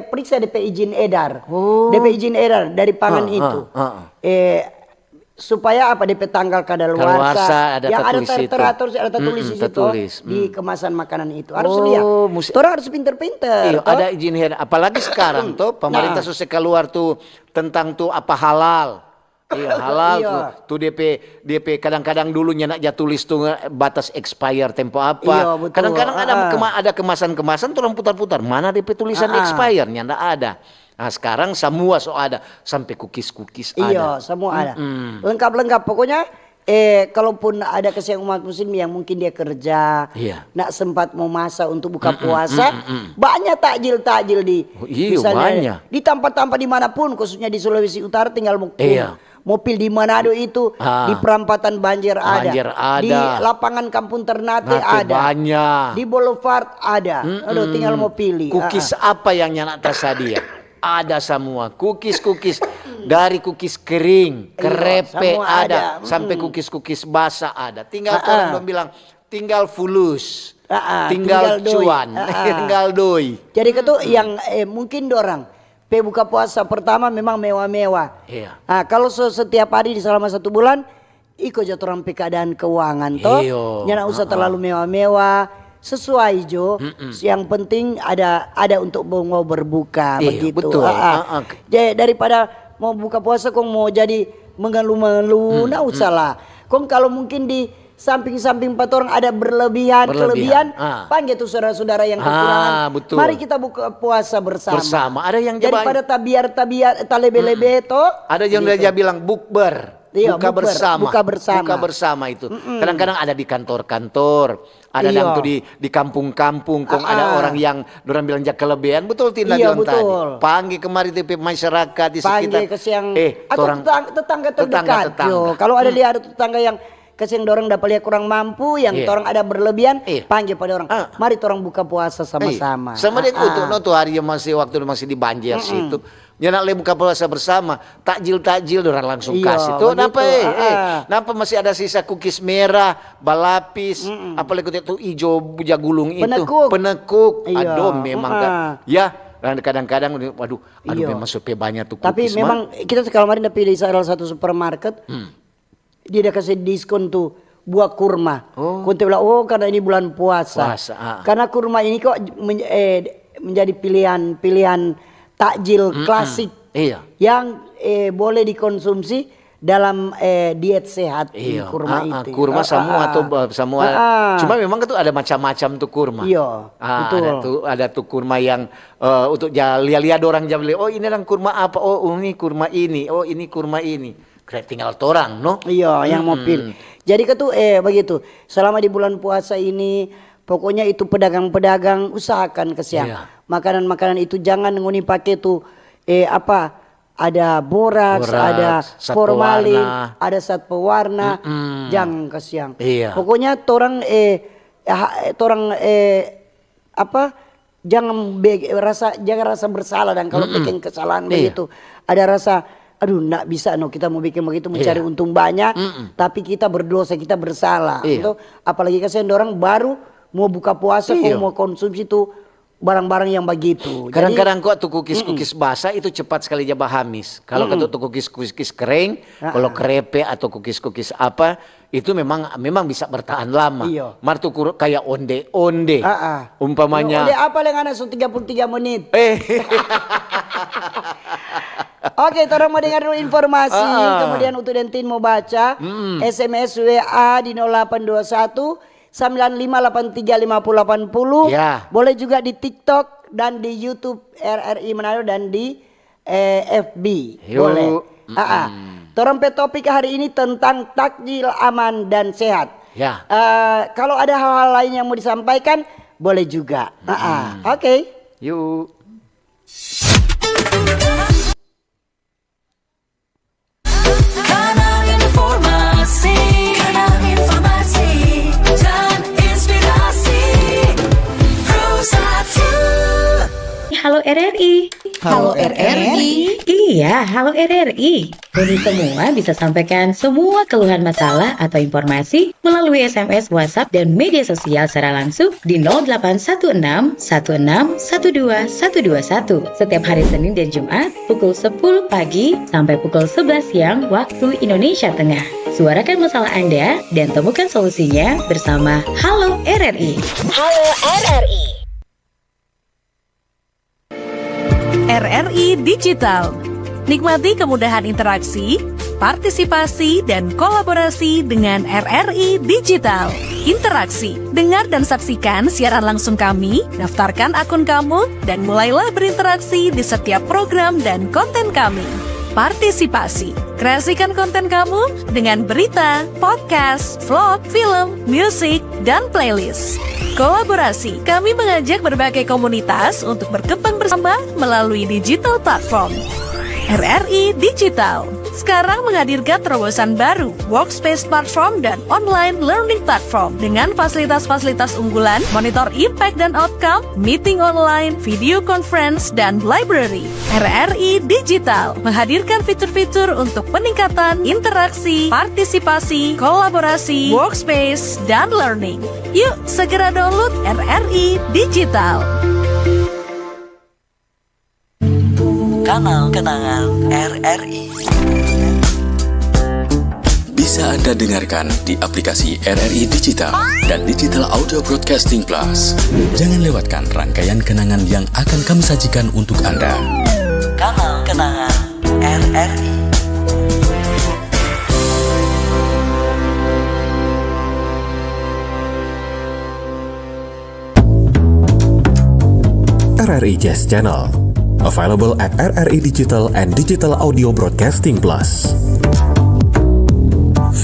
periksa DP izin edar. DP izin edar dari pangan itu. Supaya DP tanggal kadaluarsa yang ada tertulis di situ di kemasan makanan itu harus lihat. Orang harus pinter-pinter. Ada izin apalagi sekarang tuh pemerintah susah keluar tuh tentang tuh apa halal. Iya halal tuh DP kadang-kadang dulunya nak tulis tuh batas expire tempo apa. Kadang-kadang ada kemasan-kemasan tuh orang putar-putar mana DP tulisan expire-nya ndak ada. Nah sekarang semua ada sampai cookies ada. Iya semua ada. Lengkap-lengkap pokoknya kalaupun ada kesian umat muslim yang mungkin dia kerja, nak sempat mau masak untuk buka puasa, banyak takjil misalnya banyak. Di tempat-tempat dimanapun, khususnya di Sulawesi Utara tinggal mobil di Manado itu, di perampatan Banjir ada, di lapangan Kampung Ternate ada, banyak. di Boulevard ada, tinggal mau pilih. Cookies apa yang nyana tersedia? Ada semua cookies dari cookies kering, krepe ada, sampai cookies basah ada. Tinggal orang dong bilang tinggal fulus, tinggal cuan, tinggal doi. Jadi itu yang mungkin dorang buka puasa pertama memang mewah-mewah. Kalau setiap hari selama 1 bulan, ikut jatuh orang keadaan keuangan toh, jangan usah terlalu mewah-mewah. Sesuai Jo, yang penting ada untuk mau berbuka begitu. Betul. Jadi daripada mau buka puasa kok mau jadi mengeluh-mengeluh, nggak usah lah. Kok kalau mungkin di samping-samping 4 orang ada kelebihan, panggil tuh saudara-saudara yang kekurangan. Mari kita buka puasa bersama. Ada yang daripada tabiar talebe-lebe toh. Ada yang dia bilang bukber. Buka bersama itu. Kadang-kadang ada di kantor-kantor, ada yang tuh di kampung-kampung, ada orang yang orang bilang jak kelebihan, betul tidak bilang tadi. Panggil kemari DP masyarakat di sekitar. Panggil ke siang atau tetangga terdekat. Kalau ada lihat tetangga yang kesing dorong dapat lihat kurang mampu, yang orang ada berlebihan, panggil pada orang. Mari orang buka puasa sama-sama. Sama dengan tuh hari waktu masih di Banjir situ. Jangan buka puasa bersama, takjil orang langsung kasih. Tuh kenapa masih ada sisa cookies merah, balapis, apalagi itu hijau bujagulung itu, penekuk. Aduh memang kan. Ya, kadang-kadang waduh memang supaya banyak tuh cookies. Tapi memang kita kemarin dapat di salah satu supermarket, dia ada kasih diskon tuh buah kurma. Kunti bilang karena ini bulan puasa. Karena kurma ini kok menjadi pilihan takjil klasik yang boleh dikonsumsi dalam diet sehat. Kurma itu. Kurma semua. Cuma memang itu ada macam-macam tuh kurma. Betul. Ada tuh kurma yang untuk lihat orang jam beli. Oh ini orang kurma apa? Oh ini kurma ini. Oh ini kurma ini. Tinggal orang, no? Yang mau pilih. Jadi begitu. Selama di bulan puasa ini, pokoknya itu pedagang-pedagang usahakan kesiang. Makanan-makanan itu jangan ngoni pakai tuh ada boraks, ada formalin, ada zat pewarna, jangan kesiang. Pokoknya orang jangan rasa bersalah, dan kalau bikin kesalahan begitu ada rasa aduh nggak bisa kita mau bikin begitu mencari untung banyak, tapi kita berdosa, kita bersalah. Itu apalagi kasihan orang baru mau buka puasa, Iya. kok mau konsumsi tuh barang-barang yang begitu. Kadang-kadang kok tuh kukis-kukis basah itu cepat sekali jabah hamis. Kalau tuh kukis-kukis kering, kalau krepe atau kukis-kukis apa, itu memang bisa bertahan lama. Iya. Mar tuh kayak onde-onde. Umpamanya. Onde apa yang ada 33 menit. Oke, orang mau dengar dulu informasi, kemudian untuk Dentin mau baca, SMS WA di 0821 95835080. Ya. Boleh juga di TikTok dan di YouTube RRI Manado dan di FB. Yuk. Boleh. Torang pe topik hari ini tentang takjil aman dan sehat. Ya. Kalau ada hal-hal lain yang mau disampaikan, boleh juga. Oke. Yuk. Halo RRI. Halo RRI. Iya, halo RRI. Kami semua bisa sampaikan semua keluhan masalah atau informasi melalui SMS, WhatsApp, dan media sosial secara langsung di 0816 16 12 121 setiap hari Senin dan Jumat pukul 10 pagi sampai pukul 11 siang waktu Indonesia Tengah. Suarakan masalah Anda dan temukan solusinya bersama Halo RRI. Halo RRI. RRI Digital. Nikmati kemudahan interaksi, partisipasi, dan kolaborasi dengan RRI Digital. Interaksi, dengar dan saksikan siaran langsung kami, daftarkan akun kamu, dan mulailah berinteraksi di setiap program dan konten kami. Partisipasi, kreasikan konten kamu dengan berita, podcast, vlog, film, musik, dan playlist. Kolaborasi, kami mengajak berbagai komunitas untuk berkembang bersama melalui digital platform. RRI Digital sekarang menghadirkan terobosan baru, workspace platform dan online learning platform dengan fasilitas-fasilitas unggulan, monitor impact dan outcome, meeting online, video conference, dan library. RRI Digital menghadirkan fitur-fitur untuk peningkatan interaksi, partisipasi, kolaborasi, workspace, dan learning. Yuk, segera download RRI Digital. Kanal Kenangan RRI bisa Anda dengarkan di aplikasi RRI Digital dan Digital Audio Broadcasting Plus. Jangan lewatkan rangkaian kenangan yang akan kami sajikan untuk Anda. Kanal Kenangan RRI. RRI Jazz Channel, available at RRI Digital and Digital Audio Broadcasting Plus.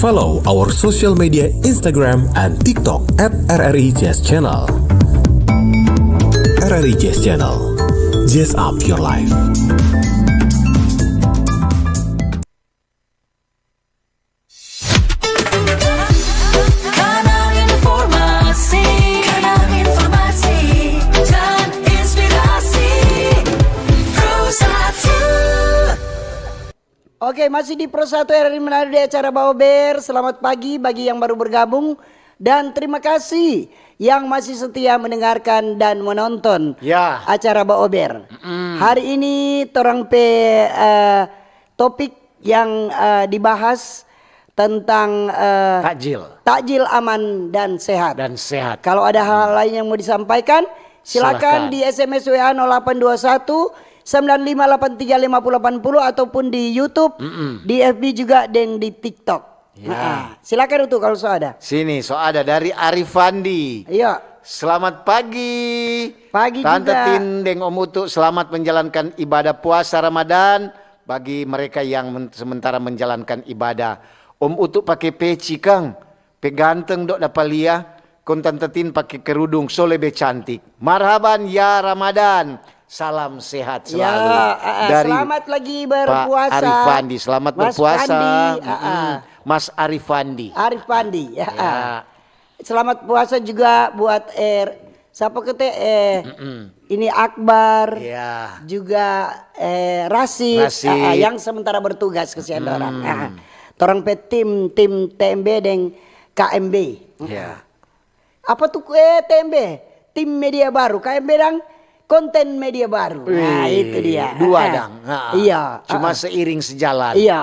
Follow our social media Instagram and TikTok at RRI Jazz Channel. RRI Jazz Channel, jazz up your life. Oke, masih di Pro 1 RRI Manado di acara Baober. Selamat pagi bagi yang baru bergabung. Dan terima kasih yang masih setia mendengarkan dan menonton acara Baober. Hari ini torang topik yang dibahas tentang takjil aman dan sehat. Kalau ada hal lain yang mau disampaikan, silakan di SMS WA 0821 95835080 ataupun di YouTube, di FB juga dan di TikTok. Silakan itu kalau ada. Sini ada dari Arifandi. Iya. Selamat pagi. Pagi Tante juga. Tin deng Om Utu, selamat menjalankan ibadah puasa Ramadan bagi mereka yang sementara menjalankan ibadah. Om Utu pakai peci Kang, peganteng dok dapalia. Kon Tante Tin pakai kerudung so lebih cantik. Marhaban ya Ramadan. Salam sehat selalu. Dari selamat lagi berpuasa. Pak Arifandi, selamat Mas berpuasa. Fandi, Mas Arifandi. Arifandi. Selamat puasa juga buat siapa kete ini Akbar. Juga Rasid, yang sementara bertugas kesian orang. Torang pe tim TMB dan KMB. Apa tuh TMB? Tim media baru. KMB dan konten media baru. Nah, itu dia. Dua dang. Nah, iya. Cuma seiring sejalan. Iya.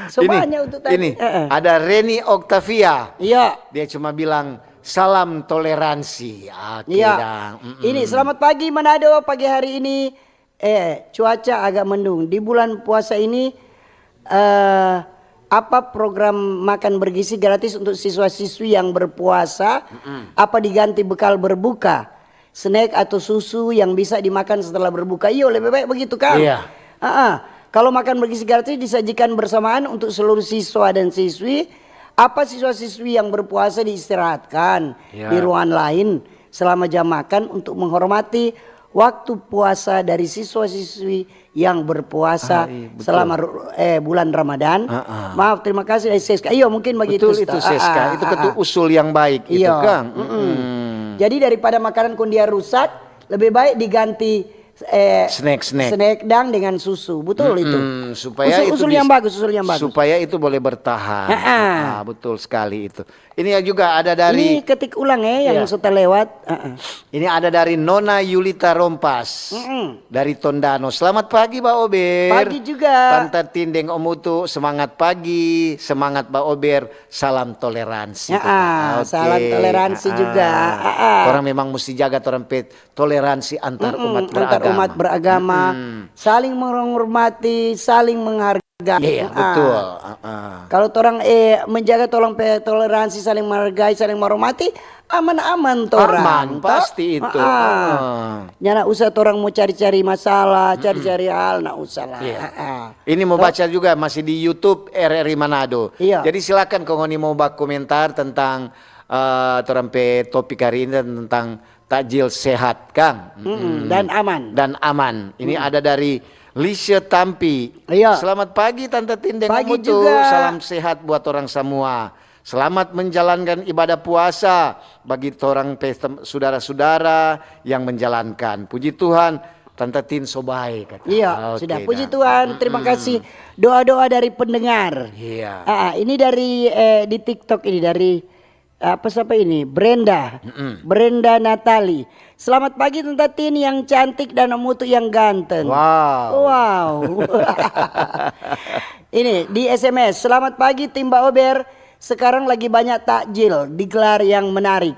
Semuanya untuk tadi. Ini ada Reni Octavia. Iya. Dia cuma bilang salam toleransi. Oke, Iya. dang. Ini selamat pagi Manado. Pagi hari ini cuaca agak mendung. Di bulan puasa ini apa program makan bergizi gratis untuk siswa-siswi yang berpuasa? Apa diganti bekal berbuka? Snack atau susu yang bisa dimakan setelah berbuka? Iya, lebih baik begitu kan? Iya. Kalau makan bergizi gratis disajikan bersamaan untuk seluruh siswa dan siswi. Apa siswa-siswi yang berpuasa diistirahatkan di ruangan lain selama jam makan untuk menghormati waktu puasa dari siswa-siswi yang berpuasa selama bulan Ramadan. Maaf, terima kasih dari Seska. Iya, mungkin begitu. Betul itu Seska. Itu ketua usul yang baik itu, Kang. Jadi daripada makanan kundia rusak, lebih baik diganti snack dan dengan susu. Betul itu. Supaya usul yang bagus, usul yang bagus. Supaya itu boleh bertahan. Betul sekali itu. Ini juga ada dari ini ketik ulang yang sudah lewat. Ini ada dari Nona Yulita Rompas dari Tondano. Selamat pagi Mbak Ober. Pagi juga. Tante Tindeng Om Utu, semangat pagi, semangat Mbak Ober, salam toleransi. Salam toleransi juga. Orang memang mesti jaga toleransi antar umat beragama. Umat beragama, saling menghormati, saling menghargai. Iya, betul. Kalau orang menjaga toleransi, saling menghargai, saling menghormati, aman-aman torang. Aman, pasti itu. Jangan usah orang mau cari-cari masalah, cari-cari hal, nak usah lah. Ini mau baca juga masih di YouTube RRI Manado. Iya. Jadi silakan kalau ini mau bak komentar tentang topik hari ini tentang takjil sehat, Kang. Dan aman. Dan aman. Ini ada dari Lisha Tampi. Iya. Selamat pagi Tante Tindeng Pagi Mutu. juga. Salam sehat buat orang semua. Selamat menjalankan ibadah puasa bagi orang saudara-saudara yang menjalankan. Puji Tuhan, Tante Tin sobai kata. Iya, sudah. Puji Tuhan. Terima kasih doa-doa dari pendengar. Iya. Ini dari di TikTok ini dari siapa ini? Brenda. Brenda Natali. Selamat pagi Tante Tin yang cantik dan Mutu yang ganteng. Wow. Ini di SMS. Selamat pagi tim Mbak Ober. Sekarang lagi banyak takjil digelar yang menarik.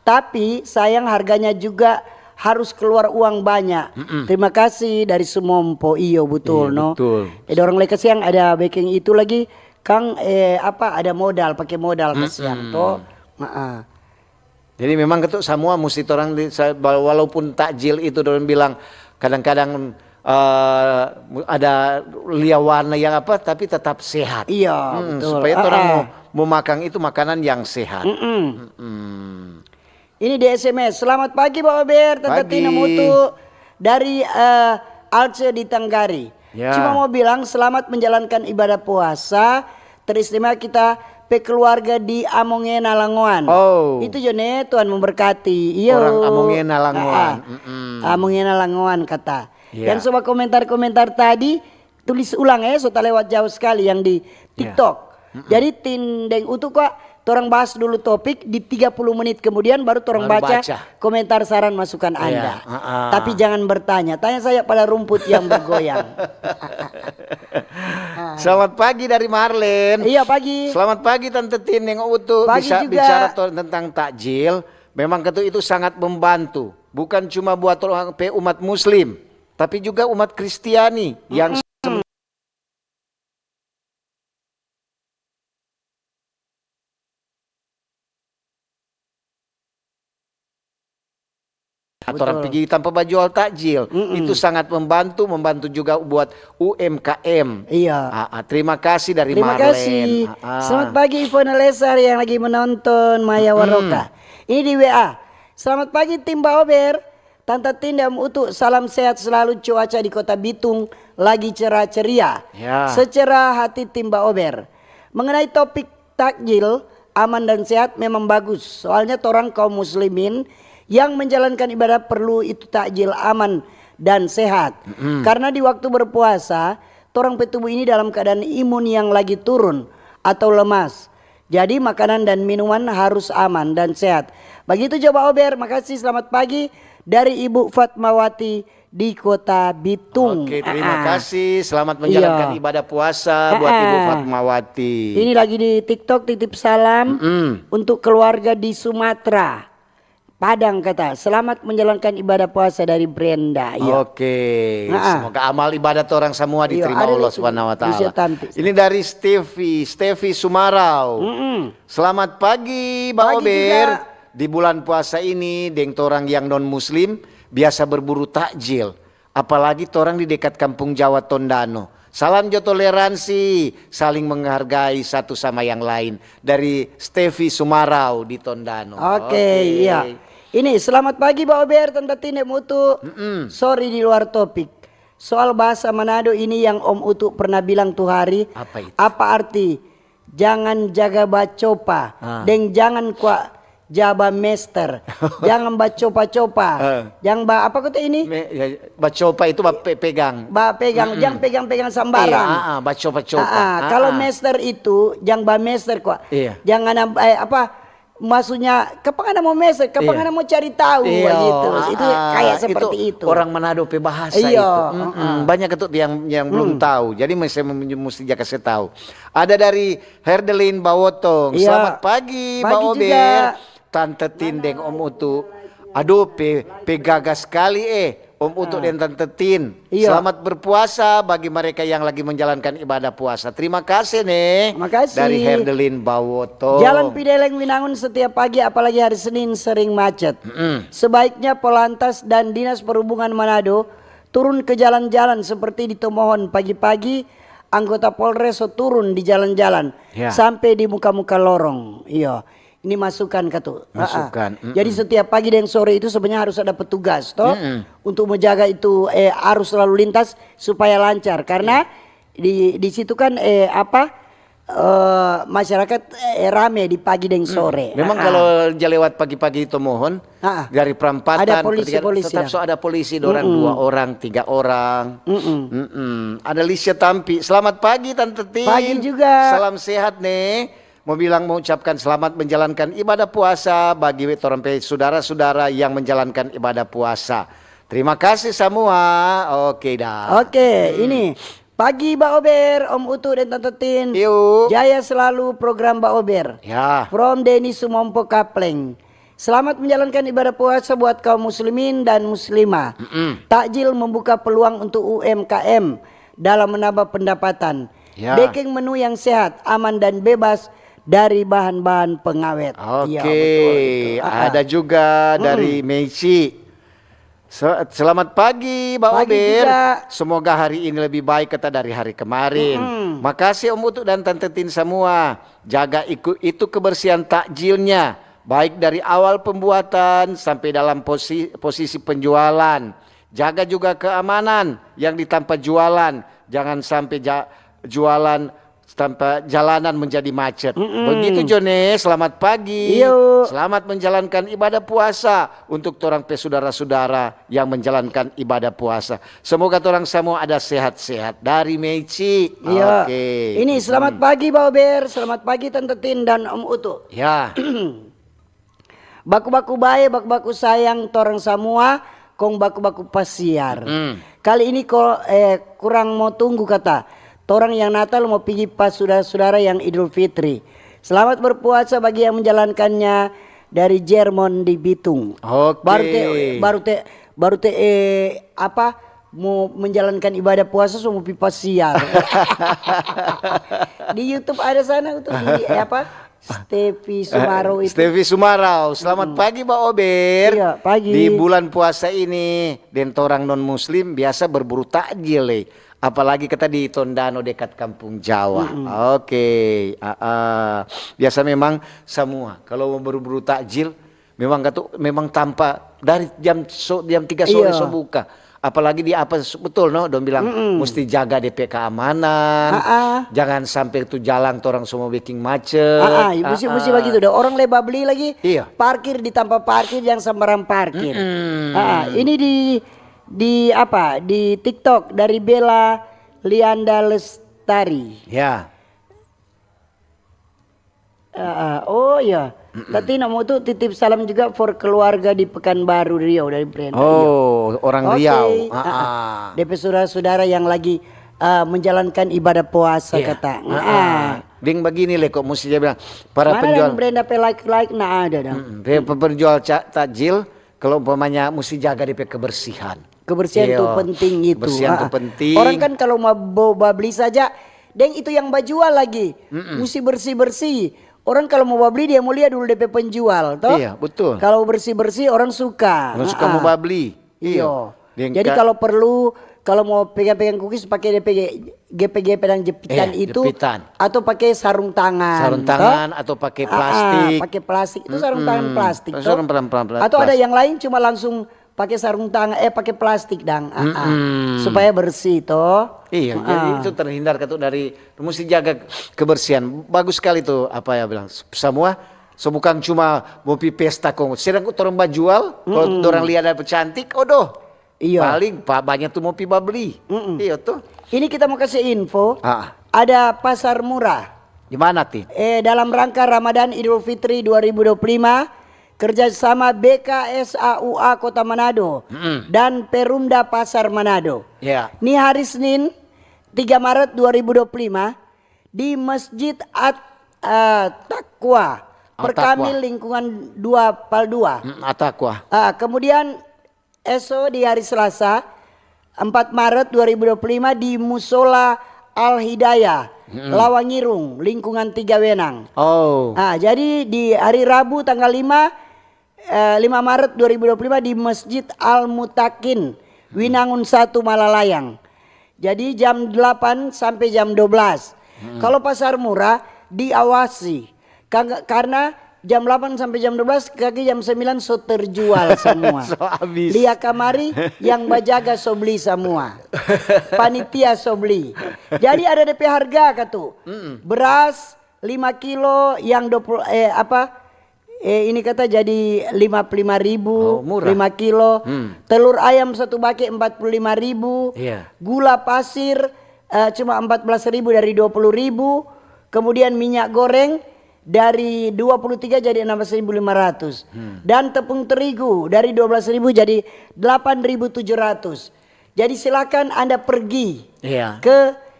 Tapi sayang harganya juga harus keluar uang banyak. Terima kasih dari Sumompo. Iyo betul no. Betul. Orang lekas yang ada backing itu lagi Kang ada modal, pakai modal kasihan toh. Jadi memang ketuk semua mesti orang walaupun takjil itu orang bilang kadang-kadang ada warna yang tapi tetap sehat. Iya, betul. Supaya orang mau makan itu makanan yang sehat. Ini di SMS. Selamat pagi Pak Ober, Tante Tina Mutu dari Alce di Tanggari. Ya. Cuma mau bilang selamat menjalankan ibadah puasa. Teristimewa kita keluarga di Amongena Langoan. Itu Jone, Tuhan memberkati. Iyo. Orang Amongena Langoan. Amongena Langoan kata. Yeah. Dan coba komentar-komentar tadi tulis ulang sudah lewat jauh sekali yang di TikTok. Jadi Tindeng Utu kok orang bahas dulu topik di 30 menit kemudian baru orang baca komentar saran masukan Anda. Tapi jangan bertanya, tanya saya pada rumput yang bergoyang. Selamat pagi dari Marlen. Iya pagi. Selamat pagi Tante Tin yang Utu. Bicara tentang takjil, memang itu sangat membantu. Bukan cuma buat orang umat Muslim, tapi juga umat Kristiani yang orang pergi tanpa baju al takjil itu sangat membantu juga buat UMKM. Iya. Terima kasih dari Terima Marlen. kasih. Selamat pagi Ivona Lesar yang lagi menonton Maya Waroka. Ini di WA. Selamat pagi tim Mbak Ober. Tante Tinda Utu, salam sehat selalu. Cuaca di Kota Bitung lagi cerah ceria. Secerah hati tim Mbak Ober. Mengenai topik takjil aman dan sehat memang bagus. Soalnya orang kaum muslimin yang menjalankan ibadah perlu itu takjil aman dan sehat. Karena di waktu berpuasa, orang petubuh ini dalam keadaan imun yang lagi turun atau lemas. Jadi makanan dan minuman harus aman dan sehat. Begitu coba Ober, makasih, selamat pagi dari Ibu Fatmawati di Kota Bitung. Oke, terima kasih. Selamat menjalankan ibadah puasa buat Ibu Fatmawati. Ini lagi di TikTok titip salam untuk keluarga di Sumatera. Padang kata, selamat menjalankan ibadah puasa dari Brenda. Iya. Oke, semoga amal ibadat orang semua diterima Allah Subhanahu wa taala. Ini dari Stevi Sumarau. Selamat pagi, Mbak Ober. Di bulan puasa ini, deng orang yang non muslim biasa berburu takjil. Apalagi orang di dekat kampung Jawa Tondano. Salam jo toleransi, saling menghargai satu sama yang lain. Dari Stevi Sumarau di Tondano. Oke, iya. Ini selamat pagi Mbak Ober, Tante Tine Mutu. Sorry di luar topik. Soal bahasa Manado ini yang Om Utu pernah bilang tuh hari. Apa itu? Apa arti? Jangan jaga bacopa. Dan jangan kuat jaba mester. Jangan bacopa-copa. Jangan apa kata ini? Bacopa itu pegang. Pegang, jangan pegang-pegang sambaran. Bacopa-copa. Kalau mester itu jangan ba mester kok. Iya. Jangan maksudnya kapan mau mester, kapan mau cari tahu gitu. Itu kayak seperti itu. Orang Manado bahasa itu. Banyak itu yang belum tahu. Jadi mesti jaga saya tahu. Ada dari Herdelin Bawotong. Selamat pagi, Mbak Ober. Tante Tindeng Om Utu. Aduh, gagas sekali Om Utu dan Tante Tin. Selamat berpuasa bagi mereka yang lagi menjalankan ibadah puasa. Terima kasih nih. Makasih. Dari Herdelin Bawoto. Jalan Pideleng Winangun setiap pagi apalagi hari Senin sering macet. Sebaiknya Polantas dan Dinas Perhubungan Manado turun ke jalan-jalan seperti di Tomohon pagi-pagi. Anggota Polres turun di jalan-jalan sampai di muka-muka lorong. Iya. Ini masukan katu. Masukan. Jadi setiap pagi dan sore itu sebenarnya harus ada petugas toh untuk menjaga itu arus lalu lintas supaya lancar karena di situ kan masyarakat rame di pagi dan sore. Memang kalau lewat pagi-pagi itu mohon dari perampatan ada polisi tetap ada polisi orang 2 orang 3 orang. Ada Lisha Tampi. Selamat pagi Tante Tin. Pagi juga. Salam sehat nih. Mau mengucapkan selamat menjalankan ibadah puasa bagi saudara-saudara yang menjalankan ibadah puasa. Terima kasih semua. Oke dah. Oke, ini pagi Mbak Ober, Om Utu dan Tante Tin. Yuk. Jaya selalu program Mbak Ober. Ya. From Denny Sumompo Kapleng. Selamat menjalankan ibadah puasa buat kaum muslimin dan muslimah. Takjil membuka peluang untuk UMKM dalam menambah pendapatan. Baking menu yang sehat, aman dan bebas dari bahan-bahan pengawet. Oke, ada juga dari Meici. Selamat pagi Mbak Ober. Semoga hari ini lebih baik kata dari hari kemarin. Makasih Om Utu dan Tante Tin semua. Jaga itu kebersihan takjilnya. Baik dari awal pembuatan sampai dalam posisi penjualan. Jaga juga keamanan yang di tempat jualan. Jangan sampai jualan tanpa jalanan menjadi macet. Begitu Jone, selamat pagi. Selamat menjalankan ibadah puasa untuk orang saudara-saudara yang menjalankan ibadah puasa. Semoga orang semua ada sehat-sehat. Dari Meici. Oke. Ini selamat pagi Mbak Ober, selamat pagi Tante Tin dan Om Utu. Ya. Baku-baku baik, baku-baku sayang torang semua, kong baku-baku pasiar. Kali ini kurang mau tunggu kata. Torang yang Natal mau pergi pas saudara-saudara yang Idul Fitri. Selamat berpuasa bagi yang menjalankannya dari Jermon di Bitung. Oke. Baru mau menjalankan ibadah puasa semua pipa siar. Di YouTube ada sana itu di Stevi Sumarau itu. Stevi Sumarau. Selamat pagi Mbak Ober. Iya, pagi. Di bulan puasa ini dan orang non muslim biasa berburu takjil apalagi kita di Tondano dekat kampung Jawa. Oke. Biasa memang semua kalau mau berburu takjil memang tanpa dari jam 3 sore so buka. Apalagi di betul dong bilang mesti jaga DP keamanan. Jangan sampai itu jalan orang semua bikin macet. Mesti begitu deh. Orang leba beli lagi. Parkir di tempat parkir yang sembarang parkir. Ini di TikTok dari Bella Lianda Lestari. Ya. Oh iya. Tapi mau tuh titip salam juga for keluarga di Pekanbaru Riau dari Brenda. Oh, orang Oke. Riau. DP saudara-saudara yang lagi menjalankan ibadah puasa Iya. kata. Ding begini le kok mesti dia bilang para Mana penjual yang Brenda pe like nah ada dah. penjual takjil kalau umpamanya mesti jaga DP kebersihan. Kebersihan Iya. itu penting itu. Kebersihan itu penting. Orang kan kalau mau beli saja, deng itu yang jual lagi, mesti bersih-bersih. Orang kalau mau beli dia mau lihat dulu DP penjual, toh? Iya, betul. Kalau bersih-bersih orang suka. Orang suka mau beli. Iya. Deng Jadi kalau perlu, kalau mau pegang-pegang cookies pakai DP GP dan jepitan Iya, itu, jepitan. atau pakai sarung tangan. Sarung toh? tangan atau pakai plastik. Pakai plastik itu sarung tangan plastik. toh? Sarung plastik. Atau ada yang lain cuma langsung pakai sarung tangan, pakai plastik dang, supaya bersih toh. Iya, jadi itu terhindar dari mesti jaga kebersihan. Bagus sekali tuh apa ya bilang semua. So bukan cuma mau pi pesta kok. Sedang orang jual, kalau orang lihat ada cantik, Iya. paling banyak tuh mau pi beli. Iya tuh. Ini kita mau kasih info. Ah. Ada pasar murah. Di mana Tin? Dalam rangka Ramadan Idul Fitri 2025. Kerjasama BKSAUA Kota Manado dan Perumda Pasar Manado. Ya. Ini hari Senin 3 Maret 2025 di Masjid At-Taqwa Perkamil lingkungan 2 Pal 2. Atakwa. Kemudian esok di hari Selasa 4 Maret 2025 di Musola Al Hidayah Lawangirung lingkungan 3 Wenang. Oh. Jadi di hari Rabu tanggal 5 Maret 2025 di Masjid Al Mutakin Winangun 1 Malalayang. Jadi jam 8 sampai jam 12. Kalau pasar murah diawasi. Karena jam 8 sampai jam 12 kaki jam 9 so terjual semua. So habis. Lihat kamari yang bajaga so beli semua. Panitia so beli. Jadi ada DP harga katu. Beras 5 kilo yang 20 ini kata jadi 55.000, murah. 5 kilo. Telur ayam 1 baki 45.000. Iya. Gula pasir cuma 14.000 dari 20.000. Kemudian minyak goreng dari 23 jadi 16.500. Dan tepung terigu dari 12.000 jadi 8.700. Jadi silakan Anda pergi Iya.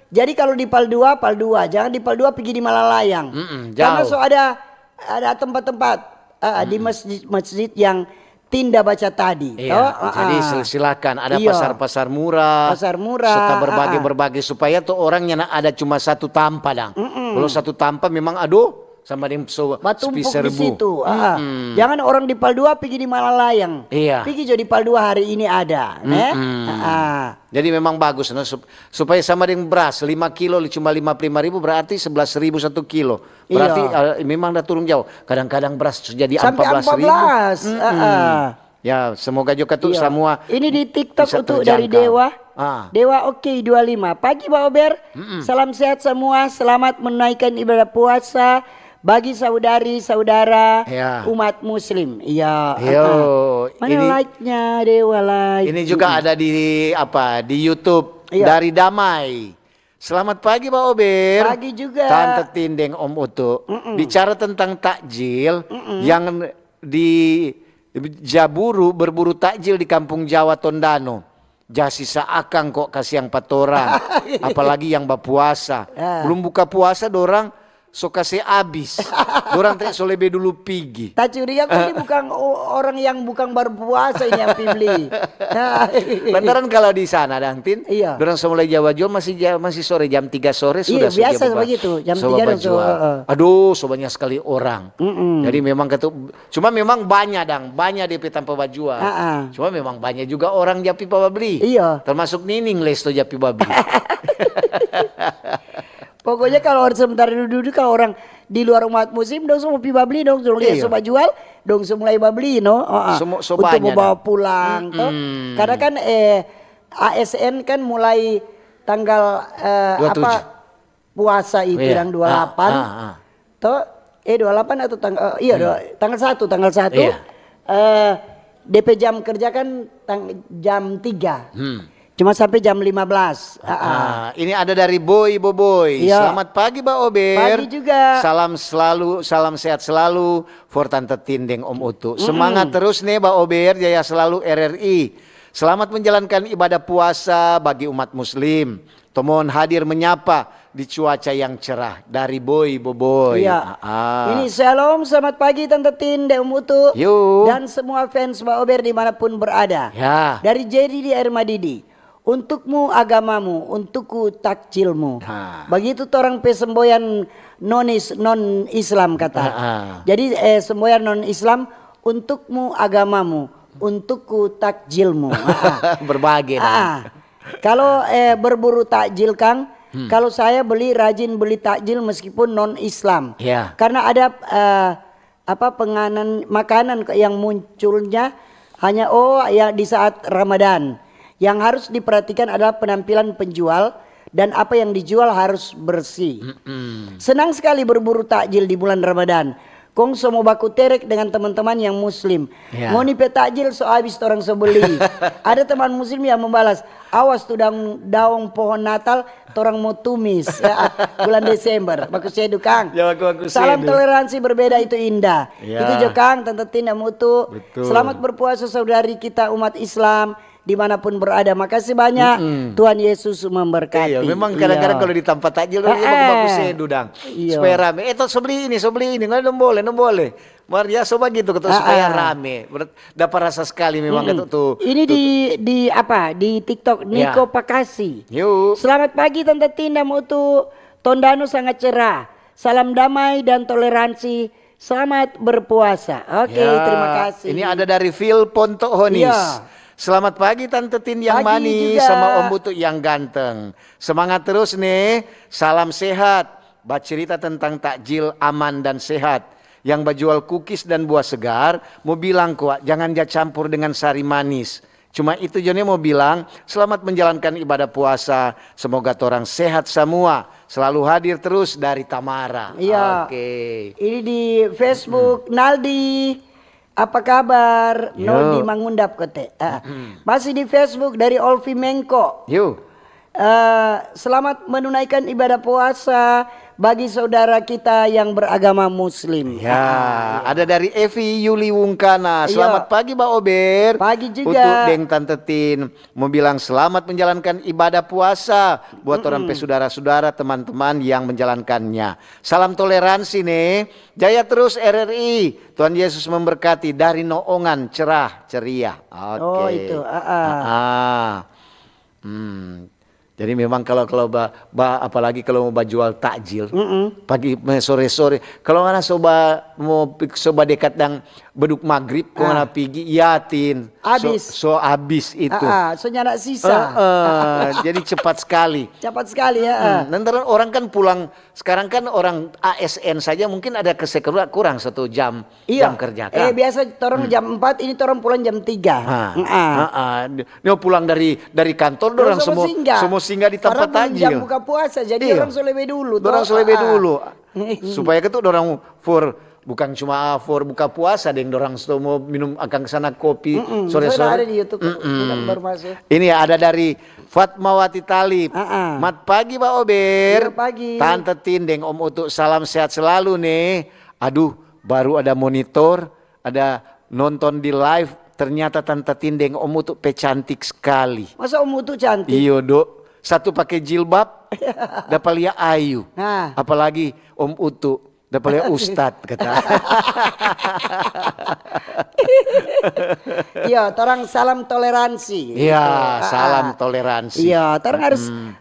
jadi kalau di Pal 2, jangan di Pal 2 pergi di Malalayang. Karena jauh. so ada tempat-tempat di masjid yang Tinda baca tadi. Iya, toh? jadi silakan ada Iya. pasar murah. Pasar murah, Serta berbagai supaya tuh orangnya ada cuma satu tanpa dang. Kalau satu tanpa memang sama dengan Batumpuk di serbu. situ. Jangan orang di Pal 2 pergi di Malalayang. Iya. Pergi jadi Pal 2 hari ini ada. Jadi memang bagus supaya sama dengan beras 5 kilo cuma 55.000 berarti 11.000 1 kilo. Berarti memang udah turun jauh. Kadang-kadang beras jadi Sampai 14.000. 14. Ya, semoga juga tuh semua ini di TikTok bisa untuk dari terjangkau. Dewa. Dewa Oke 25. Pagi Pak Ober. Salam sehat semua. Selamat menunaikan ibadah puasa bagi saudari-saudara umat muslim. Iya. Mana ini like-nya Dewa like. ini juga ada di YouTube dari Damai. Selamat pagi Pak Ober. Pagi juga. Tante Tindeng Om Uto. Bicara tentang takjil yang di Jaburu berburu takjil di Kampung Jawa Tondano. Jasi seakang kok kasih yang patorang. Apalagi yang berpuasa. Belum buka puasa dorang so kasih habis. Dorang tak so lebih dulu pigi. Tak curiga kok ini bukan orang yang bukan berpuasa ini yang pilih. Beneran kalau di sana Dantin, Iya. dorang semulai Jawa jual masih sore jam 3 sore sudah Iya, biasa saja begitu, jam 3 bawa udah jual. Aduh, so banyak sekali orang. Jadi memang cuma memang banyak DP tanpa bajual. Cuma memang banyak juga orang japi beli. Iya. Termasuk Nining les to japi beli. Pokoknya kalau orang sebentar duduk kalau orang di luar umat muslim dong semua piba beli dong suruh lihat semua jual dong semua iba beli no. So untuk banyak membawa pulang toh. Karena kan ASN kan mulai tanggal 27. puasa itu yang 28. Toh 28 atau tanggal 1 Iya. DP jam kerja kan jam 3. Cuma sampai jam 15. Ini ada dari Boy Boboy. Iya. Selamat pagi Mbak Ober. Pagi juga. Salam sehat selalu for Tante Tindeng Om Utu. Semangat terus nih Mbak Ober, jaya selalu RRI. Selamat menjalankan ibadah puasa bagi umat muslim. Tomohon hadir menyapa di cuaca yang cerah dari Boy Boboy. Iya. Ini shalom, selamat pagi Tante Tindeng Om Utu. Yuk. Dan semua fans Mbak Ober dimanapun berada. Ya. Dari Jadi di Air Madidi. Untukmu agamamu, untukku takjilmu. Begitu orang pesemboyan non Islam kata. Jadi semboyan non Islam, untukmu agamamu, untukku takjilmu. Berbagi. Kalau berburu takjil Kang, kalau saya rajin beli takjil meskipun non Islam. Ya. Karena ada makanan yang munculnya hanya ya di saat Ramadan. Yang harus diperhatikan adalah penampilan penjual dan apa yang dijual harus bersih. Senang sekali berburu takjil di bulan Ramadan. Kong semua baku terek dengan teman-teman yang muslim. Ngoni pe takjil so habis orang so beli. Ada teman muslim yang membalas, awas tuh daun pohon Natal orang mau tumis ya, bulan Desember. Baku sedu Kang. Ya, baku Salam sedu. toleransi berbeda itu indah. Ya. Itu jo Kang, Tante Tina Mutu. Betul. Selamat berpuasa saudari kita umat Islam dimanapun berada. Makasih banyak. Tuhan Yesus memberkati. Iya, memang kadang-kadang kalau di tempat takjil bagus sedu dang. Iya. Supaya rame. So beli ini. Nggak boleh. Maria soba gitu supaya rame. Dapat rasa sekali memang gitu tuh. Ini di TikTok Niko Pakasi. Yuk. Selamat pagi Tante Tina Mutu. Tondano sangat cerah. Salam damai dan toleransi. Selamat berpuasa. Oke, terima kasih. Ini ada dari Phil Ponto Honis. Iya. Selamat pagi Tante Tin yang Pagi manis juga. sama Om Butu yang ganteng. Semangat terus nih. Salam sehat. Bercerita tentang takjil aman dan sehat. Yang berjual cookies dan buah segar mau bilang kok jangan campur dengan sari manis. Cuma itu Joni mau bilang selamat menjalankan ibadah puasa. Semoga orang sehat semua. Selalu hadir terus dari Tamara. Iya. Oke. Ini di Facebook Naldi. Apa kabar? Naldi mengundap kote. Masih di Facebook dari Olvi Mengko. Yuk. Selamat menunaikan ibadah puasa bagi saudara kita yang beragama muslim. Ya, ada dari Evi Yuli Wungkana. Selamat pagi Mbak Ober. Pagi juga. Untuk Deng Tante Tin mau bilang selamat menjalankan ibadah puasa buat orang saudara-saudara teman-teman yang menjalankannya. Salam toleransi nih. Jaya terus RRI. Tuhan Yesus memberkati dari Noongan cerah ceria. Oke. Oh itu. Jadi memang kalau apalagi kalau mau jual takjil pagi sore kalau ngana soba dekat dang beduk maghrib kau ngana pigi yatin habis habis itu so nyana sisa jadi cepat sekali ya. nanti orang kan pulang sekarang kan orang ASN saja mungkin ada kurang 1 jam jam kerja kan biasa orang jam 4 ini orang pulang jam 3 dia pulang dari kantor orang semua singgah di tempat takjil. Jam buka puasa jadi orang lebih dulu. Supaya itu orang bukan cuma buka puasa deng orang mau minum akan kesana kopi sore-sore. Ada di YouTube. Ini ada dari Fatmawati Talib. Mat pagi Mbak Ober. Iya, pagi. Tante Tindeng Om Utuk salam sehat selalu nih. Aduh baru ada monitor, ada nonton di live. Ternyata Tante Tindeng Om Utuk cantik sekali. Masa Om Utuk cantik? Iya dok. Satu pakai jilbab, dapat lihat ayu. Apalagi Om Utu, dapat lihat Ustadz kata. Iya, orang salam toleransi. Iya, salam toleransi. Iya, orang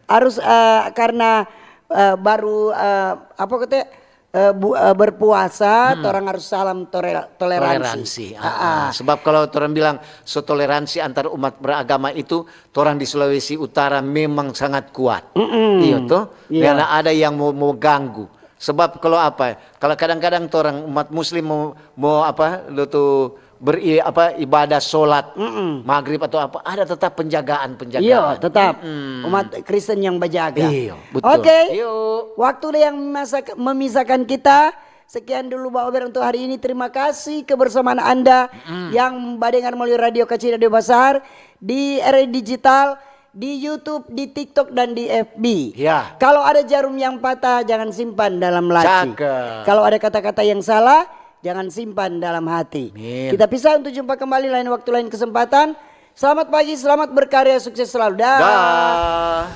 harus karena baru berpuasa, orang harus salam toleransi. Sebab kalau orang bilang toleransi antar umat beragama itu, orang di Sulawesi Utara memang sangat kuat. Iya tuh, karena ada yang mau ganggu. Sebab kalau kalau kadang-kadang orang umat Muslim mau ibadah sholat maghrib atau ada tetap penjagaan. Iya tetap umat Kristen yang berjaga. Iya betul. Oke. Waktu yang memisahkan kita. Sekian dulu Mbak Ober untuk hari ini. Terima kasih kebersamaan Anda yang mendengar melalui Radio Kecil Radio Besar di RRI Digital di YouTube, di TikTok dan di FB. Ya. Kalau ada jarum yang patah jangan simpan dalam laci. Cakep. Kalau ada kata-kata yang salah jangan simpan dalam hati. Amin. Kita pisah untuk jumpa kembali lain waktu lain kesempatan. Selamat pagi, selamat berkarya, sukses selalu. Dah. Dah.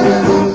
Thank you.